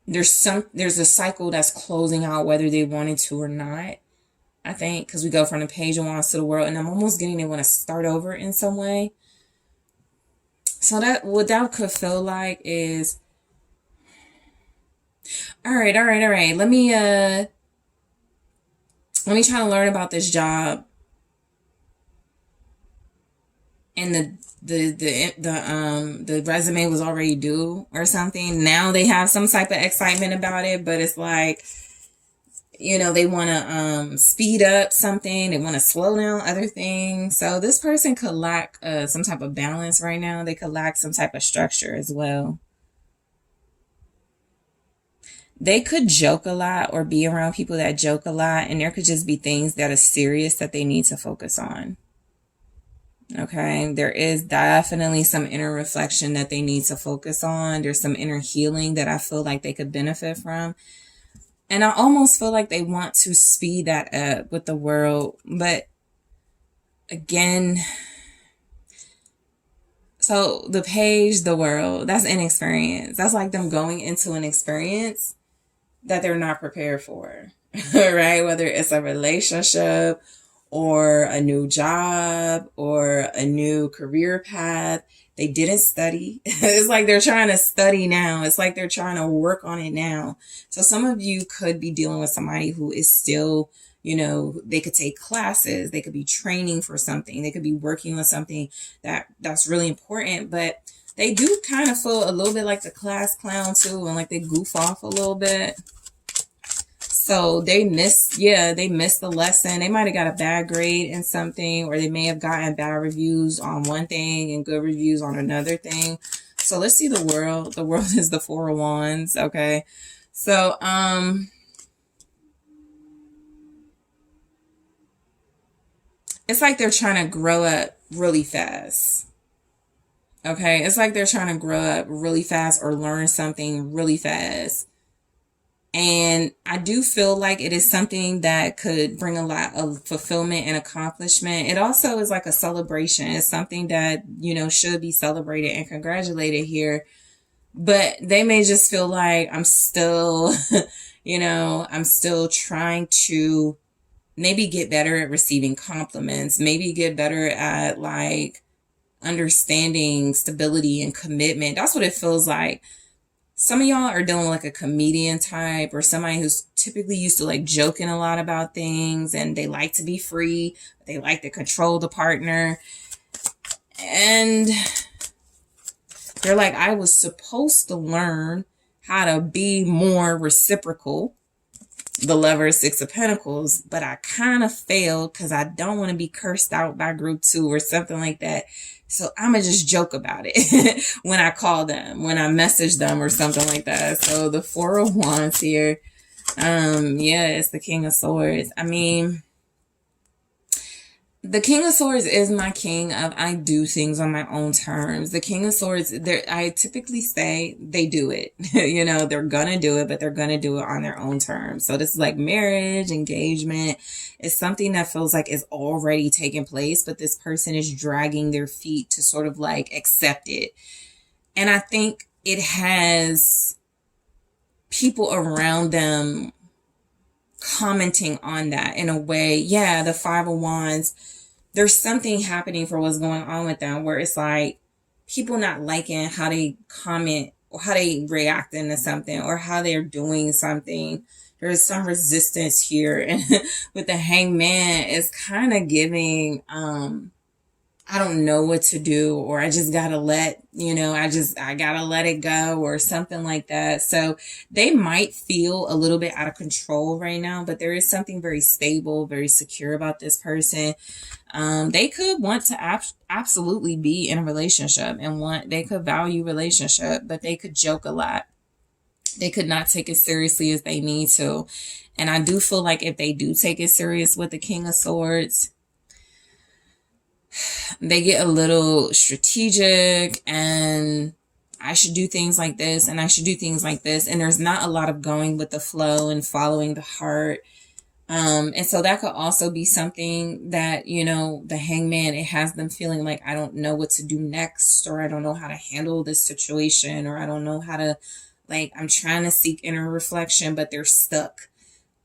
cycle that's closing out whether they wanted to or not. I think because we go from the Page of Wands to the World, and I'm almost getting they want to start over in some way. So that what that could feel like is, all right. Let me let me try to learn about this job, and the resume was already due or something. Now they have some type of excitement about it, but it's like, you know, they want to speed up something, they want to slow down other things. So this person could lack some type of balance right now. They could lack some type of structure as well. They could joke a lot or be around people that joke a lot, and there could just be things that are serious that they need to focus on. Okay, there is definitely some inner reflection that they need to focus on. There's some inner healing that I feel like they could benefit from. And I almost feel like they want to speed that up with the world. But again, so the page, the world, that's inexperience. That's like them going into an experience that they're not prepared for, right? Whether it's a relationship or a new job or a new career path. They didn't study. It's like they're trying to study now. It's like they're trying to work on it now. So some of you could be dealing with somebody who is still, you know, they could take classes. They could be training for something. They could be working on something that's really important. But they do kind of feel a little bit like the class clown too. And like they goof off a little bit. So they missed the lesson. They might have got a bad grade in something, or they may have gotten bad reviews on one thing and good reviews on another thing. So let's see the world. The world is the Four of Wands. Okay. So, it's like they're trying to grow up really fast. Okay. It's like they're trying to grow up really fast or learn something really fast. And I do feel like it is something that could bring a lot of fulfillment and accomplishment. It also is like a celebration. It's something that, you know, should be celebrated and congratulated here. But they may just feel like I'm still, you know, I'm still trying to maybe get better at receiving compliments, maybe get better at like understanding stability and commitment. That's what it feels like. Some of y'all are dealing with like a comedian type or somebody who's typically used to like joking a lot about things, and they like to be free. They like to control the partner. And they're like, I was supposed to learn how to be more reciprocal. The Lover, Six of Pentacles, but I kind of failed because I don't want to be cursed out by group 2 or something like that. So I'm going to just joke about it when I call them, when I message them or something like that. So the Four of Wands here. Yeah, it's the King of Swords. I mean, the King of Swords is my king of I do things on my own terms. The King of Swords, I typically say they do it. You know, they're going to do it, but they're going to do it on their own terms. So this is like marriage, engagement. It's something that feels like is already taking place, but this person is dragging their feet to sort of like accept it. And I think it has people around them commenting on that in a way. Yeah, the Five of Wands, there's something happening for what's going on with them where it's like people not liking how they comment or how they react into something or how they're doing something. There's some resistance here. And with the Hangman, it's kind of giving, I don't know what to do, or I just gotta let, you know, I gotta let it go or something like that. So they might feel a little bit out of control right now, but there is something very stable, very secure about this person. They could want to absolutely be in a relationship and they could value relationship, but they could joke a lot. They could not take it seriously as they need to. And I do feel like if they do take it serious with the King of Swords, they get a little strategic and I should do things like this and I should do things like this. And there's not a lot of going with the flow and following the heart. And so that could also be something that, you know, the Hangman, it has them feeling like, I don't know what to do next, or I don't know how to handle this situation, or I don't know how to, like, I'm trying to seek inner reflection, but they're stuck.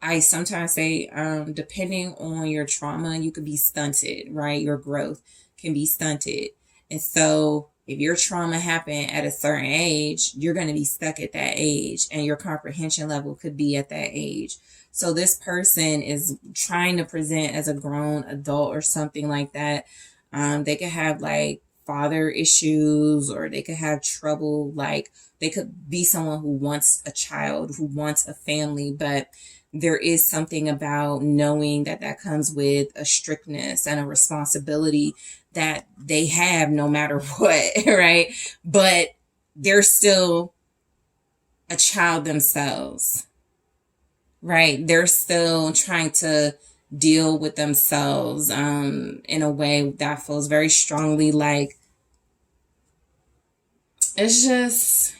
I sometimes say, depending on your trauma, you could be stunted, right? Your growth can be stunted. And so if your trauma happened at a certain age, you're going to be stuck at that age, and your comprehension level could be at that age. So this person is trying to present as a grown adult or something like that. They could have like father issues, or they could have trouble. Like they could be someone who wants a child, who wants a family, but there is something about knowing that that comes with a strictness and a responsibility that they have no matter what, right? But they're still a child themselves, right? They're still trying to deal with themselves in a way that feels very strongly like it's just,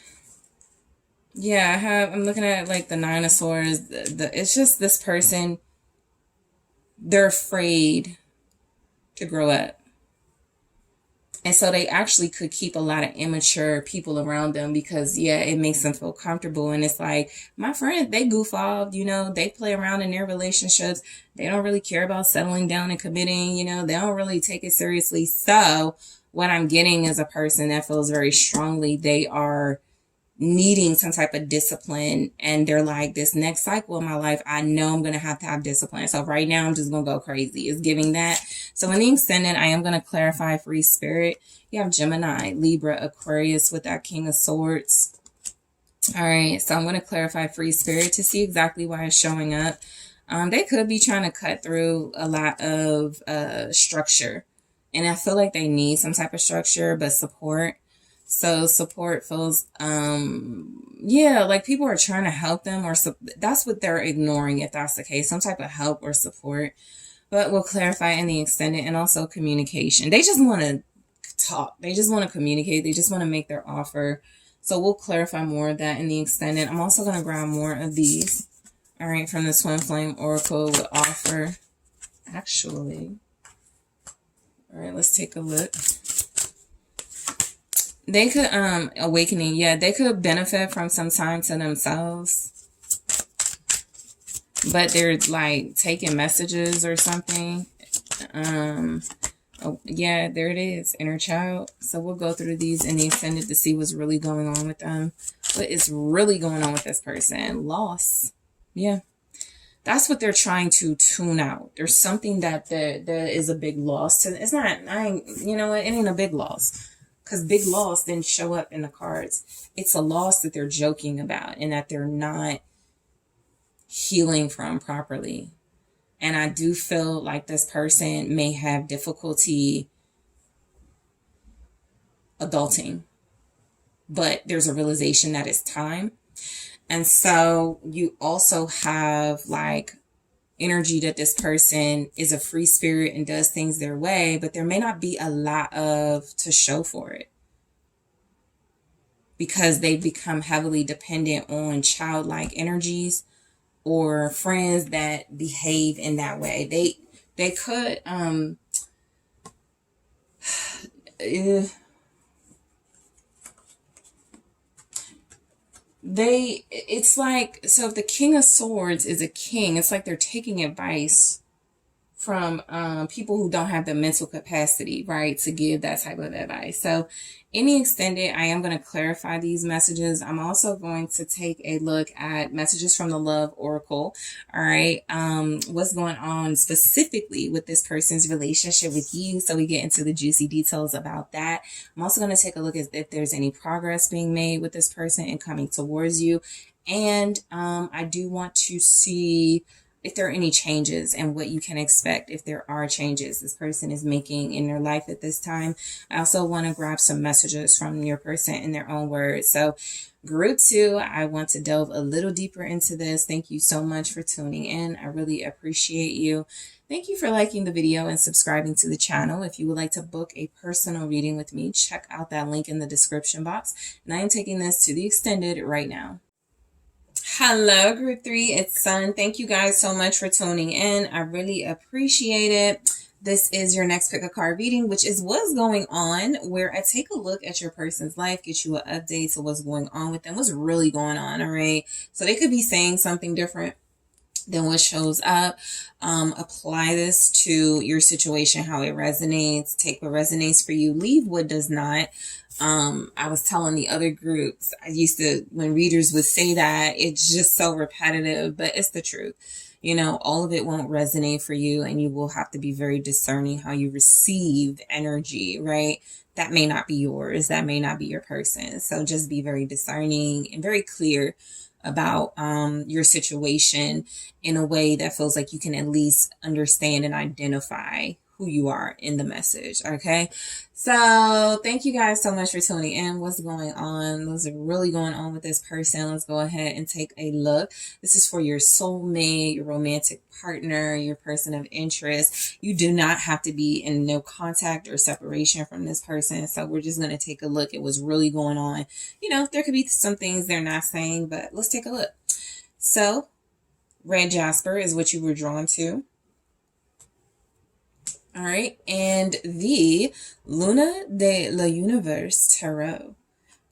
yeah, I'm looking at like the Nine of Swords. It's just this person, they're afraid to grow up. And so they actually could keep a lot of immature people around them because, yeah, it makes them feel comfortable. And it's like, my friends, they goof off, you know, they play around in their relationships. They don't really care about settling down and committing, you know, they don't really take it seriously. So what I'm getting is a person that feels very strongly they are needing some type of discipline, and they're like, this next cycle of my life, I know I'm going to have discipline. So right now I'm just going to go crazy. It's giving that. So in the extended, I am going to clarify free spirit. You have Gemini, Libra, Aquarius with that King of Swords. All right. So I'm going to clarify free spirit to see exactly why it's showing up. They could be trying to cut through a lot of structure, and I feel like they need some type of structure, but support. So support feels, yeah, like people are trying to help them, or that's what they're ignoring if that's the case, some type of help or support. But we'll clarify in the extended, and also communication. They just want to talk. They just want to communicate. They just want to make their offer. So we'll clarify more of that in the extended. I'm also going to grab more of these. All right, from the Twin Flame Oracle with offer. Actually, all right, let's take a look. They could, awakening, yeah, they could benefit from some time to themselves. But they're like taking messages or something. Oh, yeah, there it is, inner child. So we'll go through these in the extended to see what's really going on with them. What is really going on with this person? Loss. Yeah. That's what they're trying to tune out. There's something that there is a big loss to. It's not, you know what, it ain't a big loss. Because big loss didn't show up in the cards. It's a loss that they're joking about and that they're not healing from properly. And I do feel like this person may have difficulty adulting. But there's a realization that it's time. And so you also have like energy that this person is a free spirit and does things their way, but there may not be a lot to show for it because they've become heavily dependent on childlike energies or friends that behave in that way. They could it's like, so if the King of Swords is a king, it's like they're taking advice from people who don't have the mental capacity, right, to give that type of advice. So in the extended, I am going to clarify these messages. I'm also going to take a look at messages from the Love Oracle. All right. What's going on specifically with this person's relationship with you. So we get into the juicy details about that. I'm also going to take a look at if there's any progress being made with this person and coming towards you. And I do want to see if there are any changes and what you can expect if there are changes this person is making in their life at this time. I also want to grab some messages from your person in their own words. So group 2, I want to delve a little deeper into this. Thank you so much for tuning in. I really appreciate you. Thank you for liking the video and subscribing to the channel. If you would like to book a personal reading with me, check out that link in the description box. And I am taking this to the extended right now. Hello, group 3. It's Sun. Thank you guys so much for tuning in. I really appreciate it. This is your next pick a card reading, which is what's going on, where I take a look at your person's life, get you an update to what's going on with them, what's really going on. All right. So they could be saying something different. then what shows up. Apply this to your situation, how it resonates. Take what resonates for you, leave what does not. I was telling the other groups, I used to, when readers would say that, it's just so repetitive, but it's the truth. You know, all of it won't resonate for you, and you will have to be very discerning how you receive energy, right? That may not be yours. That may not be your person. So just be very discerning and very clear about your situation in a way that feels like you can at least understand and identify who you are in the message. Okay. So thank you guys so much for tuning in. What's going on? What's really going on with this person? Let's go ahead and take a look. This is for your soulmate, your romantic partner, your person of interest. You do not have to be in no contact or separation from this person. So we're just going to take a look at what's really going on. You know, there could be some things they're not saying, but let's take a look. So red jasper is what you were drawn to. All right, and the Luna de la Universe Tarot.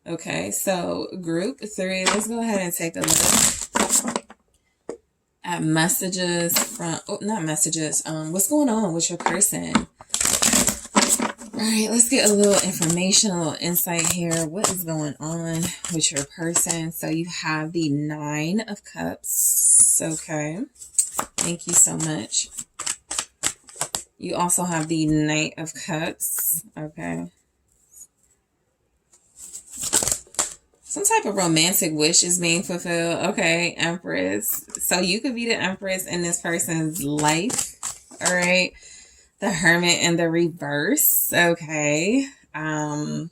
Okay, so group 3, let's go ahead and take a look at messages from, not messages, what's going on with your person? All right, let's get a little information, a little insight here. What is going on with your person? So you have the 9 of Cups. Okay, thank you so much. You also have the Knight of Cups. Okay. Some type of romantic wish is being fulfilled. Okay, Empress. So you could be the Empress in this person's life. All right. The Hermit in the reverse. Okay. And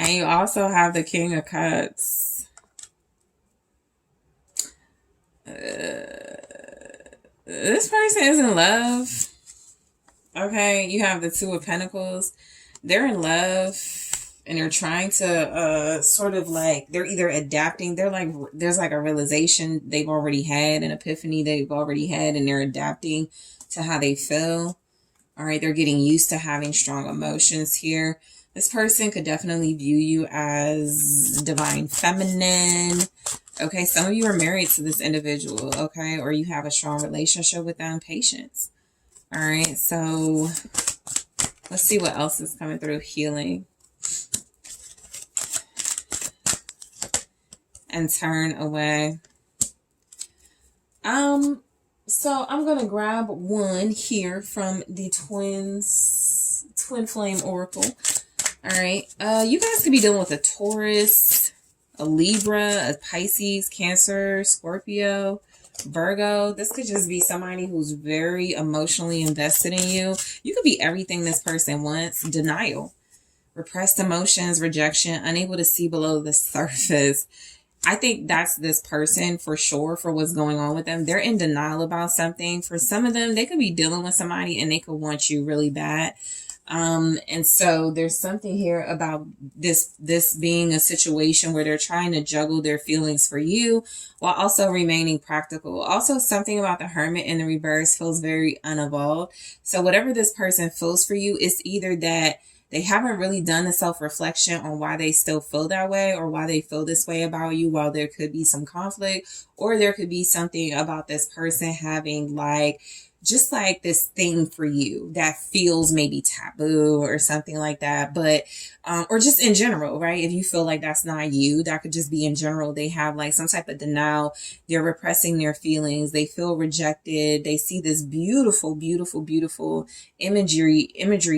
you also have the King of Cups. This person is in love. Okay, you have the 2 of Pentacles. They're in love, and they're trying to sort of like, they're either adapting. They're like, there's like a realization they've already had, an epiphany they've already had, and they're adapting to how they feel. All right, they're getting used to having strong emotions here. This person could definitely view you as divine feminine. Okay, some of you are married to this individual, okay? Or you have a strong relationship with them. Patience. All right, so let's see what else is coming through. Healing. And turn away. So I'm going to grab one here from the Twin Flame Oracle. All right, you guys could be dealing with a Taurus, a Libra, a Pisces, Cancer, Scorpio, Virgo. This could just be somebody who's very emotionally invested in you. You could be everything this person wants. Denial, repressed emotions, rejection, unable to see below the surface. I think that's this person for sure, for what's going on with them. They're in denial about something. For some of them, they could be dealing with somebody and they could want you really bad. And so there's something here about this being a situation where they're trying to juggle their feelings for you while also remaining practical. Also, something about the Hermit in the reverse feels very unevolved. So whatever this person feels for you, it's either that they haven't really done the self-reflection on why they still feel that way or why they feel this way about you, while there could be some conflict, or there could be something about this person having like just like this thing for you that feels maybe taboo or something like that. But or just in general, right? If you feel like that's not you, that could just be in general. They have like some type of denial. They're repressing their feelings. They feel rejected. They see this beautiful, beautiful, beautiful imagery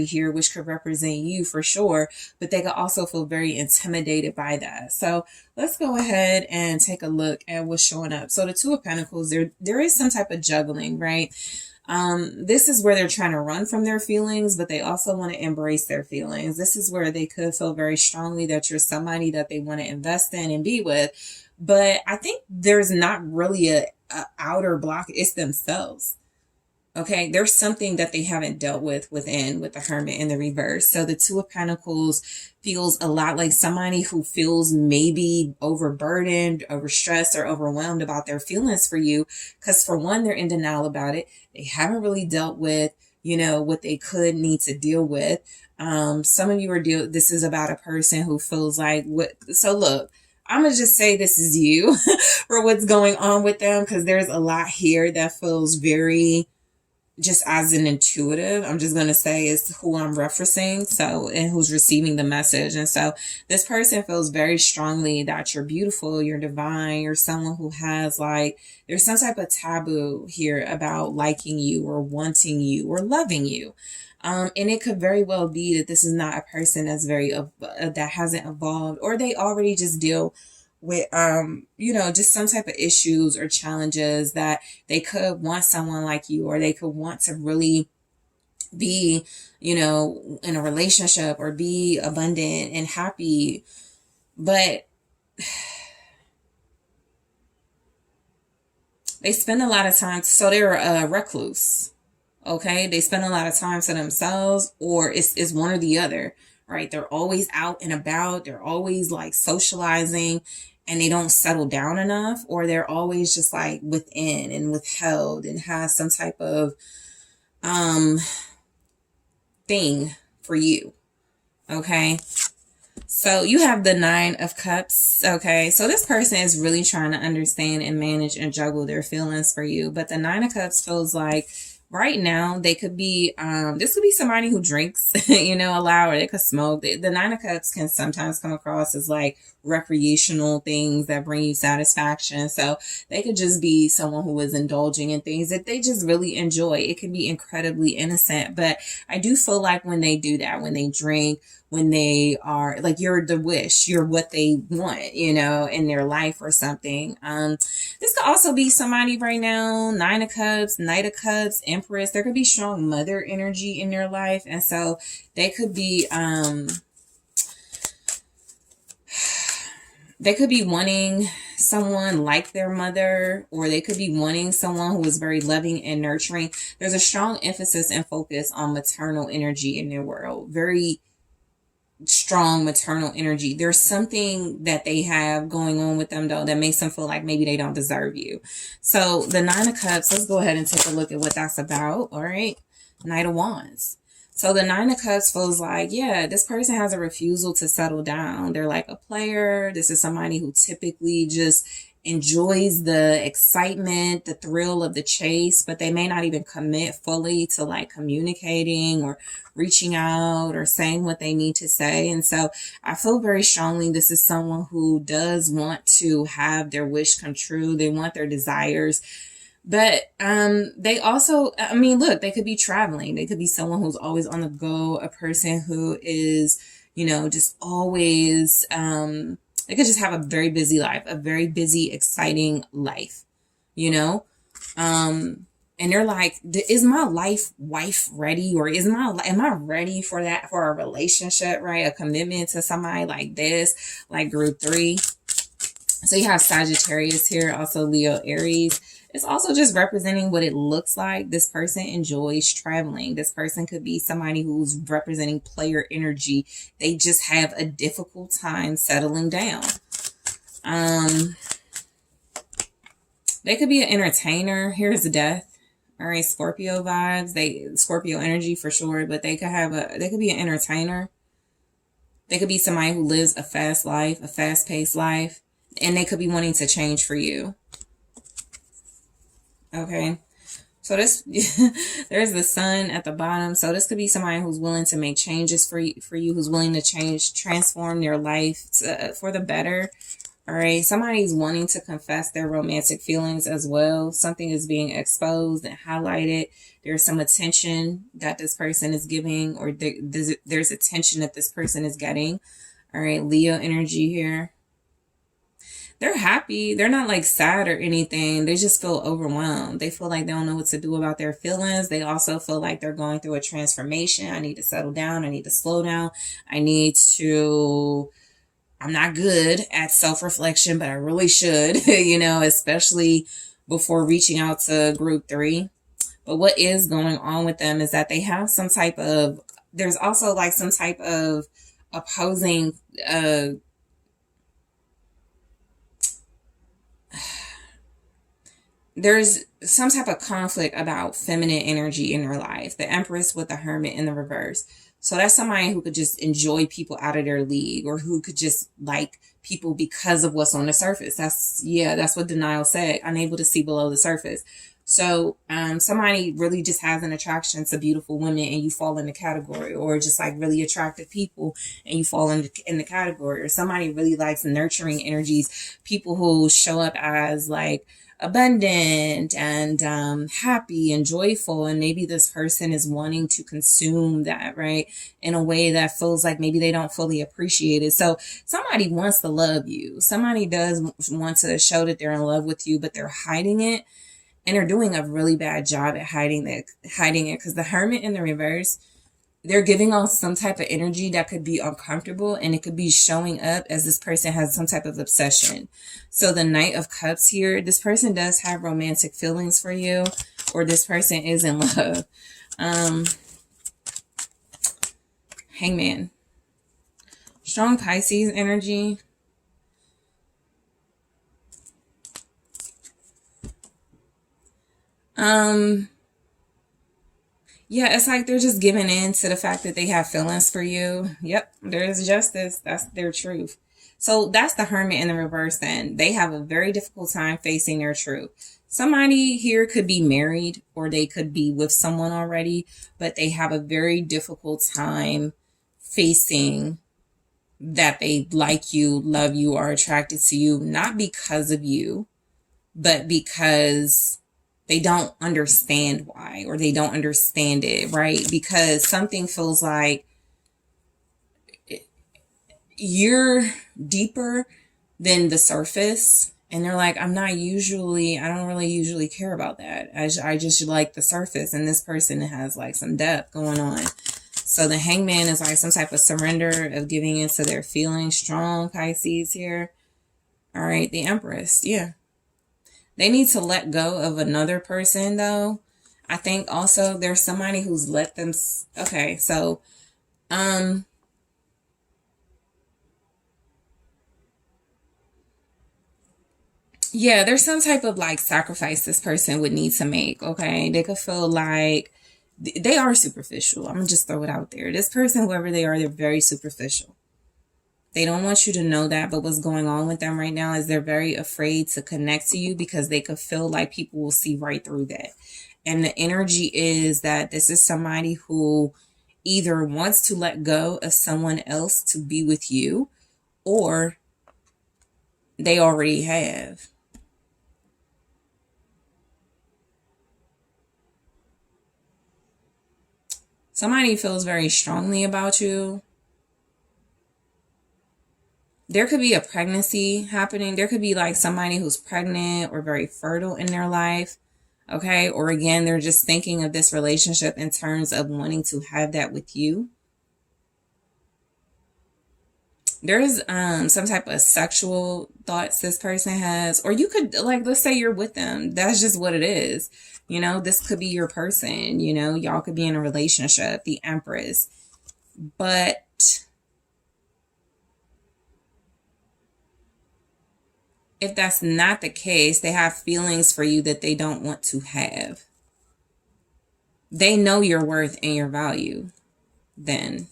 here, which could represent you for sure. But they could also feel very intimidated by that. So let's go ahead and take a look at what's showing up. So the 2 of Pentacles, there is some type of juggling, right? This is where they're trying to run from their feelings, but they also want to embrace their feelings. This is where they could feel very strongly that you're somebody that they want to invest in and be with. But I think there's not really a outer block. It's themselves. Okay, there's something that they haven't dealt with within with the Hermit in the reverse. So the 2 of Pentacles feels a lot like somebody who feels maybe overburdened, overstressed, or overwhelmed about their feelings for you. Because for one, they're in denial about it. They haven't really dealt with, what they could need to deal with. Some of you this is about a person who feels like so look, I'm going to just say this is you for what's going on with them, because there's a lot here that feels very just as an intuitive. I'm just going to say is who I'm referencing. So, and who's receiving the message. And so this person feels very strongly that you're beautiful, you're divine, you're someone who has like, there's some type of taboo here about liking you or wanting you or loving you. And it could very well be that this is not a person that's that hasn't evolved, or they already just deal with just some type of issues or challenges that they could want someone like you, or they could want to really be in a relationship or be abundant and happy, but they spend a lot of time, so they're a recluse. Okay, they spend a lot of time to themselves, or it's one or the other, right? They're always out and about. They're always like socializing, and they don't settle down enough, or they're always just like within and withheld and has some type of thing for you. Okay. So you have the 9 of Cups. Okay. So this person is really trying to understand and manage and juggle their feelings for you. But the 9 of Cups feels like right now they could be, this could be somebody who drinks, a lot, or they could smoke. The 9 of Cups can sometimes come across as like recreational things that bring you satisfaction. So they could just be someone who is indulging in things that they just really enjoy. It can be incredibly innocent, but I do feel like when they do that, when they drink, when they are like, you're the wish, you're what they want, in their life or something. This could also be somebody right now, 9 of Cups, Knight of Cups, Empress. There could be strong mother energy in their life. And so they could be, wanting someone like their mother, or they could be wanting someone who is very loving and nurturing. There's a strong emphasis and focus on maternal energy in their world. Very strong maternal energy. There's something that they have going on with them though that makes them feel like maybe they don't deserve you. So the 9 of Cups, let's go ahead and take a look at what that's about. All right. Knight of Wands. So the 9 of Cups feels like, yeah, this person has a refusal to settle down. They're like a player. This is somebody who typically just enjoys the excitement, the thrill of the chase, but they may not even commit fully to like communicating or reaching out or saying what they need to say. And so I feel very strongly this is someone who does want to have their wish come true. They want their desires. But they also, look, they could be traveling. They could be someone who's always on the go, a person who is, just always, they could just have a very busy life, a very busy, exciting life, and they're like, is my wife ready? Or am I ready for that, for a relationship, right? A commitment to somebody like this, like group 3. So you have Sagittarius here, also Leo, Aries. It's also just representing what it looks like. This person enjoys traveling. This person could be somebody who's representing player energy. They just have a difficult time settling down. They could be an entertainer. Here's the Death. All right, Scorpio vibes. Scorpio energy for sure, but they could be an entertainer. They could be somebody who lives a fast life, a fast-paced life, and they could be wanting to change for you. Okay, so this there's the Sun at the bottom. So this could be somebody who's willing to make changes for you, who's willing to transform their life for the better. All right, somebody's wanting to confess their romantic feelings as well. Something is being exposed and highlighted. There's some attention that this person is giving, or there's attention that this person is getting. All right, Leo energy here. They're happy. They're not like sad or anything. They just feel overwhelmed. They feel like they don't know what to do about their feelings. They also feel like they're going through a transformation. I need to settle down. I need to slow down. I'm not good at self-reflection, but I really should, especially before reaching out to group 3. But what is going on with them is that they have there's also like some type of opposing, there's some type of conflict about feminine energy in their life. The Empress with the Hermit in the reverse. So that's somebody who could just enjoy people out of their league, or who could just like people because of what's on the surface. That's what denial said. Unable to see below the surface. So somebody really just has an attraction to beautiful women and you fall in the category, or just like really attractive people and you fall in the category, or somebody really likes nurturing energies, people who show up as like abundant and happy and joyful, and maybe this person is wanting to consume that, right, in a way that feels like maybe they don't fully appreciate it. So somebody wants to love you, somebody does want to show that they're in love with you, but they're hiding it, and they're doing a really bad job at hiding it, because the Hermit in the reverse, they're giving off some type of energy that could be uncomfortable, and it could be showing up as this person has some type of obsession. So the Knight of Cups here, this person does have romantic feelings for you, or this person is in love. Hangman. Strong Pisces energy. Yeah, it's like they're just giving in to the fact that they have feelings for you. Yep, there is justice. That's their truth. So that's the Hermit in the reverse then. They have a very difficult time facing their truth. Somebody here could be married, or they could be with someone already, but they have a very difficult time facing that they like you, love you, are attracted to you, not because of you, but because they don't understand why, or they don't understand it, right? Because something feels like you're deeper than the surface. And they're like, I don't really usually care about that. I just like the surface. And this person has like some depth going on. So the Hangman is like some type of surrender of giving into their feelings. Strong Pisces here. All right, the Empress. Yeah. They need to let go of another person, though. I think also there's somebody who's let them... Okay, so... yeah, there's some type of like sacrifice this person would need to make, okay? They could feel like... They are superficial. I'm going to just throw it out there. This person, whoever they are, they're very superficial. They don't want you to know that, but what's going on with them right now is they're very afraid to connect to you because they could feel like people will see right through that. And the energy is that this is somebody who either wants to let go of someone else to be with you, or they already have. Somebody feels very strongly about you. There could be a pregnancy happening. There could be like somebody who's pregnant or very fertile in their life. Okay. Or again, they're just thinking of this relationship in terms of wanting to have that with you. There's some type of sexual thoughts this person has, or you could like, let's say you're with them. That's just what it is. You know, this could be your person, you know, y'all could be in a relationship, the Empress. But if that's not the case, they have feelings for you that they don't want to have. They know your worth and your value then.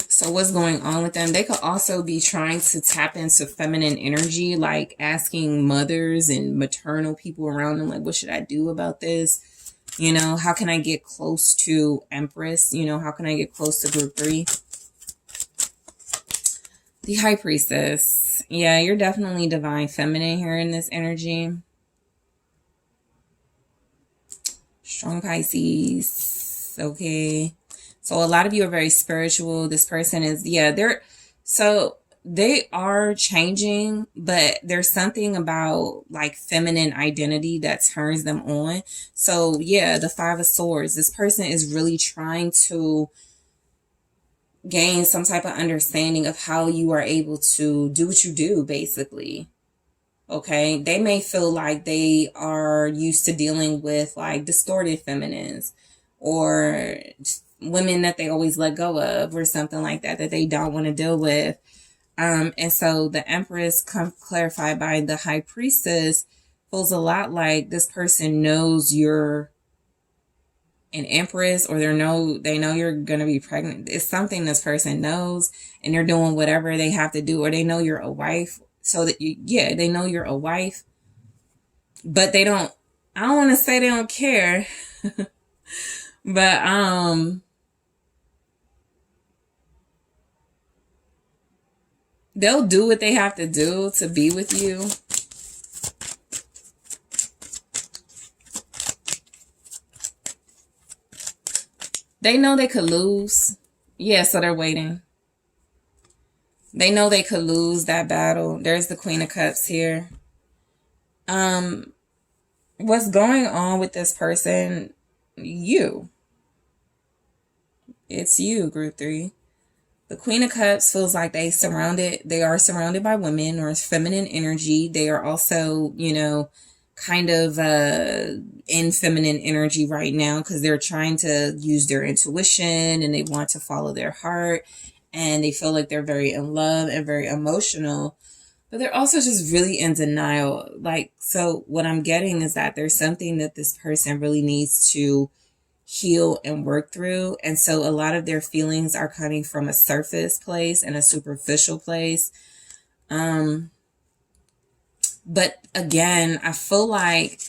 So what's going on with them? They could also be trying to tap into feminine energy, like asking mothers and maternal people around them, like, what should I do about this? You know, how can I get close to Empress? You know, how can I get close to group 3? The High Priestess. Yeah, you're definitely divine feminine here in this energy. Strong Pisces. Okay. So a lot of you are very spiritual. This person is, yeah, they are changing, but there's something about like feminine identity that turns them on. So yeah, the 5 of Swords, this person is really trying to gain some type of understanding of how you are able to do what you do, basically. Okay. They may feel like they are used to dealing with like distorted feminines, or women that they always let go of, or something like that they don't want to deal with. And so the Empress, clarified by the High Priestess, feels a lot like this person knows an empress, or they know you're going to be pregnant. It's something this person knows, and they're doing whatever they have to do, or they know you're a wife, so that they know you're a wife, but I don't want to say they don't care, but they'll do what they have to do to be with you. They know they could lose. Yeah, so they're waiting. They know they could lose that battle. There's the Queen of Cups here. What's going on with this person? It's you, group 3. The Queen of Cups feels like they are surrounded by women or feminine energy. They are also, kind of in feminine energy right now because they're trying to use their intuition and they want to follow their heart, and they feel like they're very in love and very emotional, but they're also just really in denial. So what I'm getting is that there's something that this person really needs to heal and work through. And so a lot of their feelings are coming from a surface place and a superficial place. But again, I feel like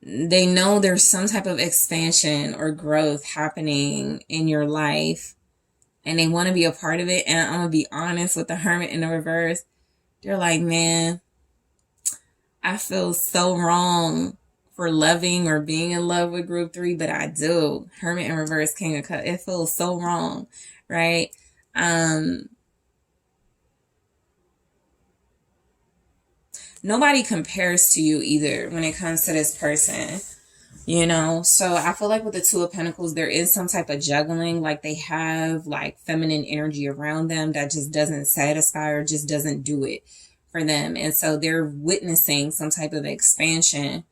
they know there's some type of expansion or growth happening in your life, and they want to be a part of it. And I'm going to be honest, with the Hermit in the reverse, they're like, man, I feel so wrong for loving or being in love with group 3, but I do. Hermit in reverse, King of Cups. It feels so wrong, right? Nobody compares to you either when it comes to this person, So I feel like with the Two of Pentacles, there is some type of juggling. Like they have like feminine energy around them that just doesn't satisfy or just doesn't do it for them. And so they're witnessing some type of expansion.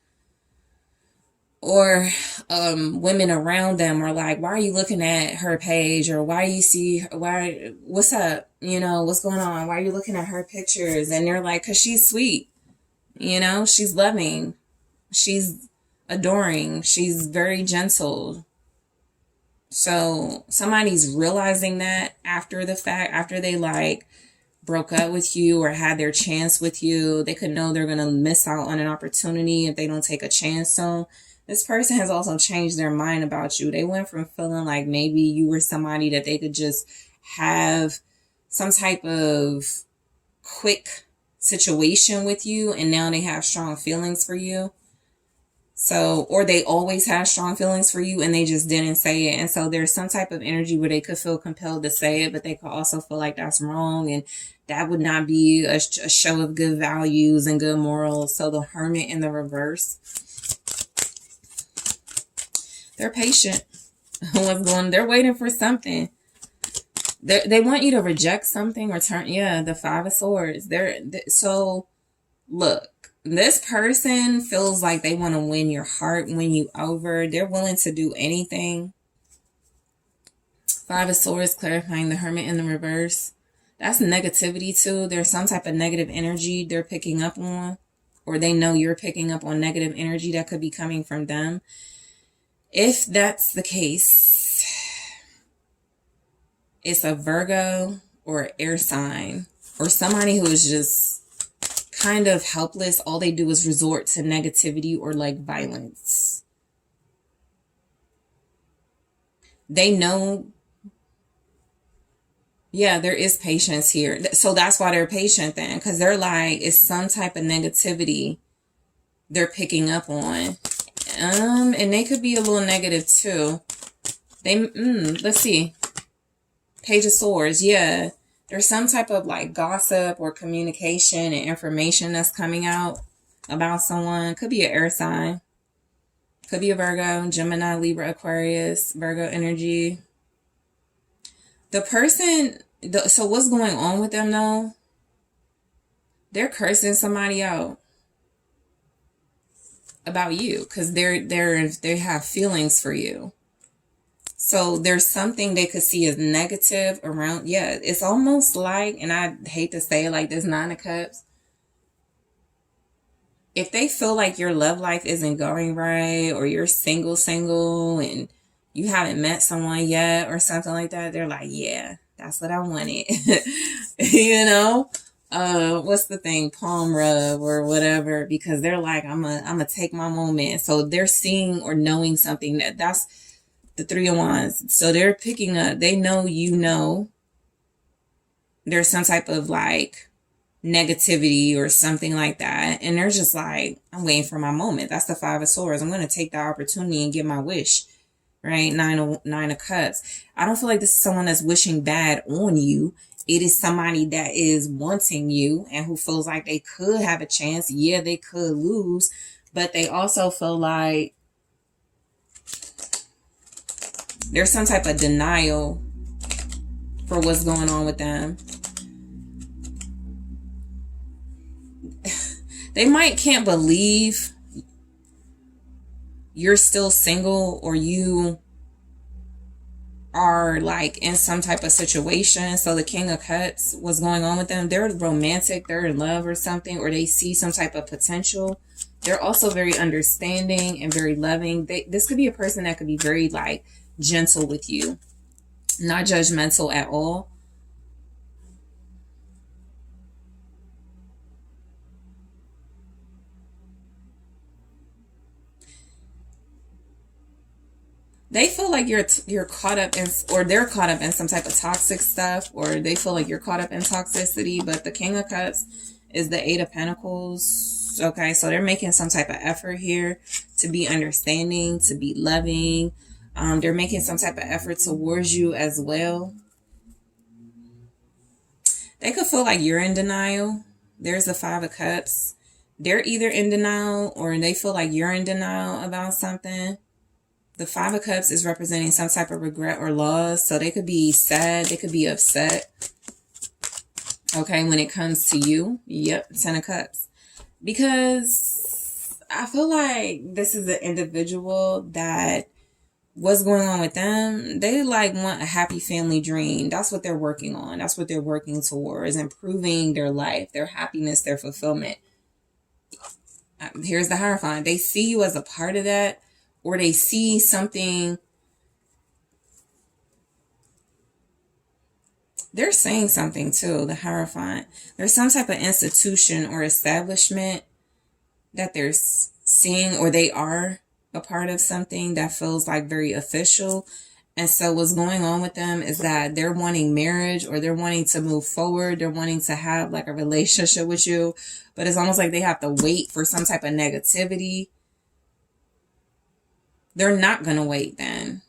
Or women around them are like, why are you looking at her page? Or what's up? What's going on? Why are you looking at her pictures? And they're like, because she's sweet. She's loving. She's adoring. She's very gentle. So somebody's realizing that after the fact, after they broke up with you or had their chance with you, they could know they're going to miss out on an opportunity if they don't take a chance. So this person has also changed their mind about you. They went from feeling like maybe you were somebody that they could just have some type of quick situation with you, and now they have strong feelings for you. So, or they always have strong feelings for you and they just didn't say it. And so there's some type of energy where they could feel compelled to say it, but they could also feel like that's wrong and that would not be a show of good values and good morals. So the Hermit in the reverse, they're patient. They're waiting for something. They want you to reject something or turn. Yeah, the Five of Swords. So look, this person feels like they want to win your heart, win you over. They're willing to do anything. Five of Swords, clarifying the Hermit in the reverse. That's negativity too. There's some type of negative energy they're picking up on, or they know you're picking up on negative energy that could be coming from them. If that's the case, it's a Virgo or air sign or somebody who is just kind of helpless. All they do is resort to negativity or violence. They know, yeah, there is patience here. So that's why they're patient then, because they're it's some type of negativity they're picking up on. And they could be a little negative too. Let's see. Page of Swords, yeah. There's some type of gossip or communication and information that's coming out about someone. Could be an air sign. Could be a Virgo, Gemini, Libra, Aquarius, Virgo energy. The person, so what's going on with them though? They're cursing somebody out about you because they have feelings for you. So there's something they could see as negative around. Yeah, it's almost and I hate to say it like this, Nine of Cups. if they feel like your love life isn't going right, or you're single, and you haven't met someone yet or something like that, they're like, yeah, that's what I wanted. You know? What's the thing? Palm rub or whatever, because they're like, I'm gonna take my moment. So they're seeing or knowing something that's the Three of Wands. So they're picking up, they know, you know, there's some type of like negativity or something like that, and they're just like, I'm waiting for my moment. That's the Five of Swords. I'm going to take the opportunity and get my wish, right? Nine of Cups. I don't feel like this is someone that's wishing bad on you. It is somebody that is wanting you and who feels like they could have a chance. Yeah, they could lose, but they also feel like there's some type of denial for what's going on with them. They can't believe you're still single, or you are like in some type of situation. So the King of Cups, what's going on with them? They're romantic, they're in love or something, or they see some type of potential. They're also very understanding and very loving. This could be a person that could be very like gentle with you, not judgmental at all. They feel like you're caught up in, or they're caught up in some type of toxic stuff, or they feel like you're caught up in toxicity. But the King of Cups is the Eight of Pentacles. Okay, so they're making some type of effort here to be understanding, to be loving. They're making some type of effort towards you as well. They could feel like you're in denial. There's the Five of Cups. They're either in denial, or they feel like you're in denial about something. The Five of Cups is representing some type of regret or loss. So they could be sad. They could be upset. Okay, when it comes to you. Yep, Ten of Cups. Because I feel like this is an individual that what's going on with them, they like want a happy family dream. That's what they're working on. That's what they're working towards. Improving their life, their happiness, their fulfillment. Here's the Hierophant. They see you as a part of that. Or they see something, they're saying something too, the Hierophant. There's some type of institution or establishment that they're seeing, or they are a part of something that feels like very official. And so what's going on with them is that they're wanting marriage, or they're wanting to move forward. They're wanting to have like a relationship with you, but it's almost like they have to wait for some type of negativity. They're not going to wait then.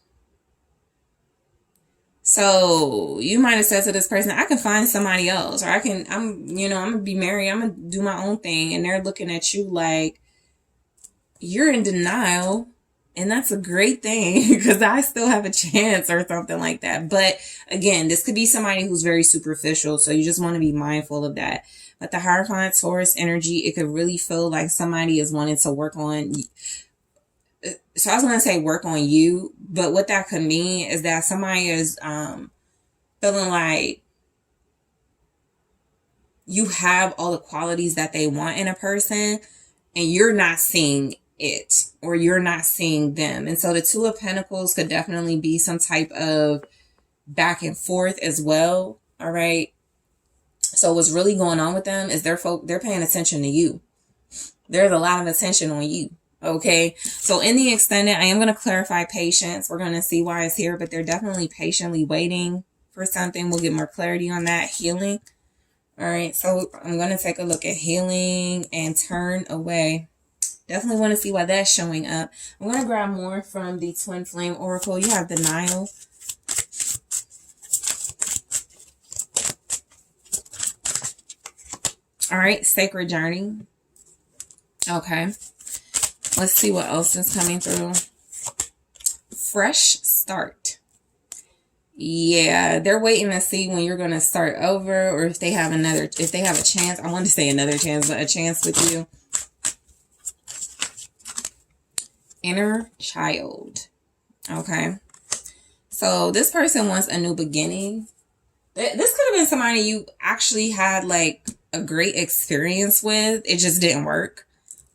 So you might have said to this person, I can find somebody else, or I'm going to be married. I'm going to do my own thing. And they're looking at you like you're in denial. And that's a great thing, because I still have a chance or something like that. But again, this could be somebody who's very superficial. So you just want to be mindful of that. But the Hierophant Taurus energy, it could really feel like somebody is wanting to work on. So I was going to say work on you, but what that could mean is that somebody is feeling like you have all the qualities that they want in a person, and you're not seeing it, or you're not seeing them. And so the Two of Pentacles could definitely be some type of back and forth as well. All right. So what's really going on with them is they're paying attention to you. There's a lot of attention on you. Okay, so in the extended, I am going to clarify patience. We're going to see why it's here, but they're definitely patiently waiting for something. We'll get more clarity on that. Healing. All right, so I'm going to take a look at healing and turn away. Definitely want to see why that's showing up. I'm going to grab more from the Twin Flame Oracle. You have denial. All right, Sacred Journey. Okay. Let's see what else is coming through. Fresh start. Yeah, they're waiting to see when you're going to start over, or if they have a chance. I want to say another chance, but a chance with you. Inner child. Okay. So this person wants a new beginning. This could have been somebody you actually had like a great experience with. It just didn't work.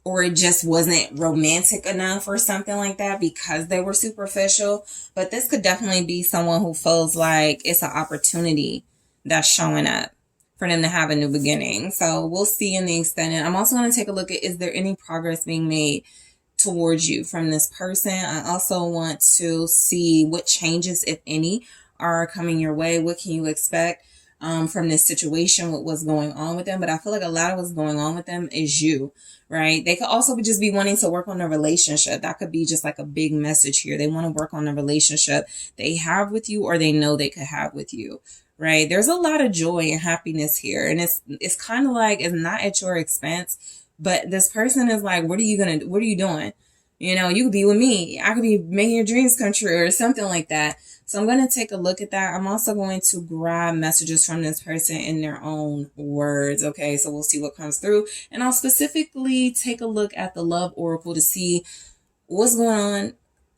or it just wasn't romantic enough or something like that because they were superficial. But this could definitely be someone who feels like it's an opportunity that's showing up for them to have a new beginning. So we'll see in the extended. I'm also going to take a look at, is there any progress being made towards you from this person? I also want to see what changes, if any, are coming your way. What can you expect from this situation, what was going on with them? But I feel like a lot of what's going on with them is you, right? They could also just be wanting to work on a relationship. That could be just like a big message here. They want to work on a relationship they have with you, or they know they could have with you, right? There's a lot of joy and happiness here. And it's kind of like, it's not at your expense, but this person is like, what are you doing? You know, you could be with me. I could be making your dreams come true or something like that. So I'm going to take a look at that. I'm also going to grab messages from this person in their own words. Okay, so we'll see what comes through. And I'll specifically take a look at the love oracle to see what's going on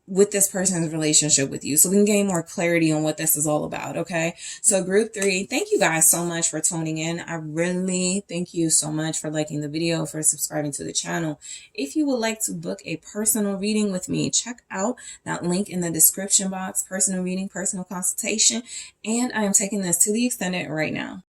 with this person's relationship with you, so we can gain more clarity on what this is all about. Okay, so group 3, thank you guys so much for tuning in. I really thank you so much for liking the video, for subscribing to the channel. If you would like to book a personal reading with me, check out that link in the description box. Personal reading, personal consultation, and I am taking this to the extended right now.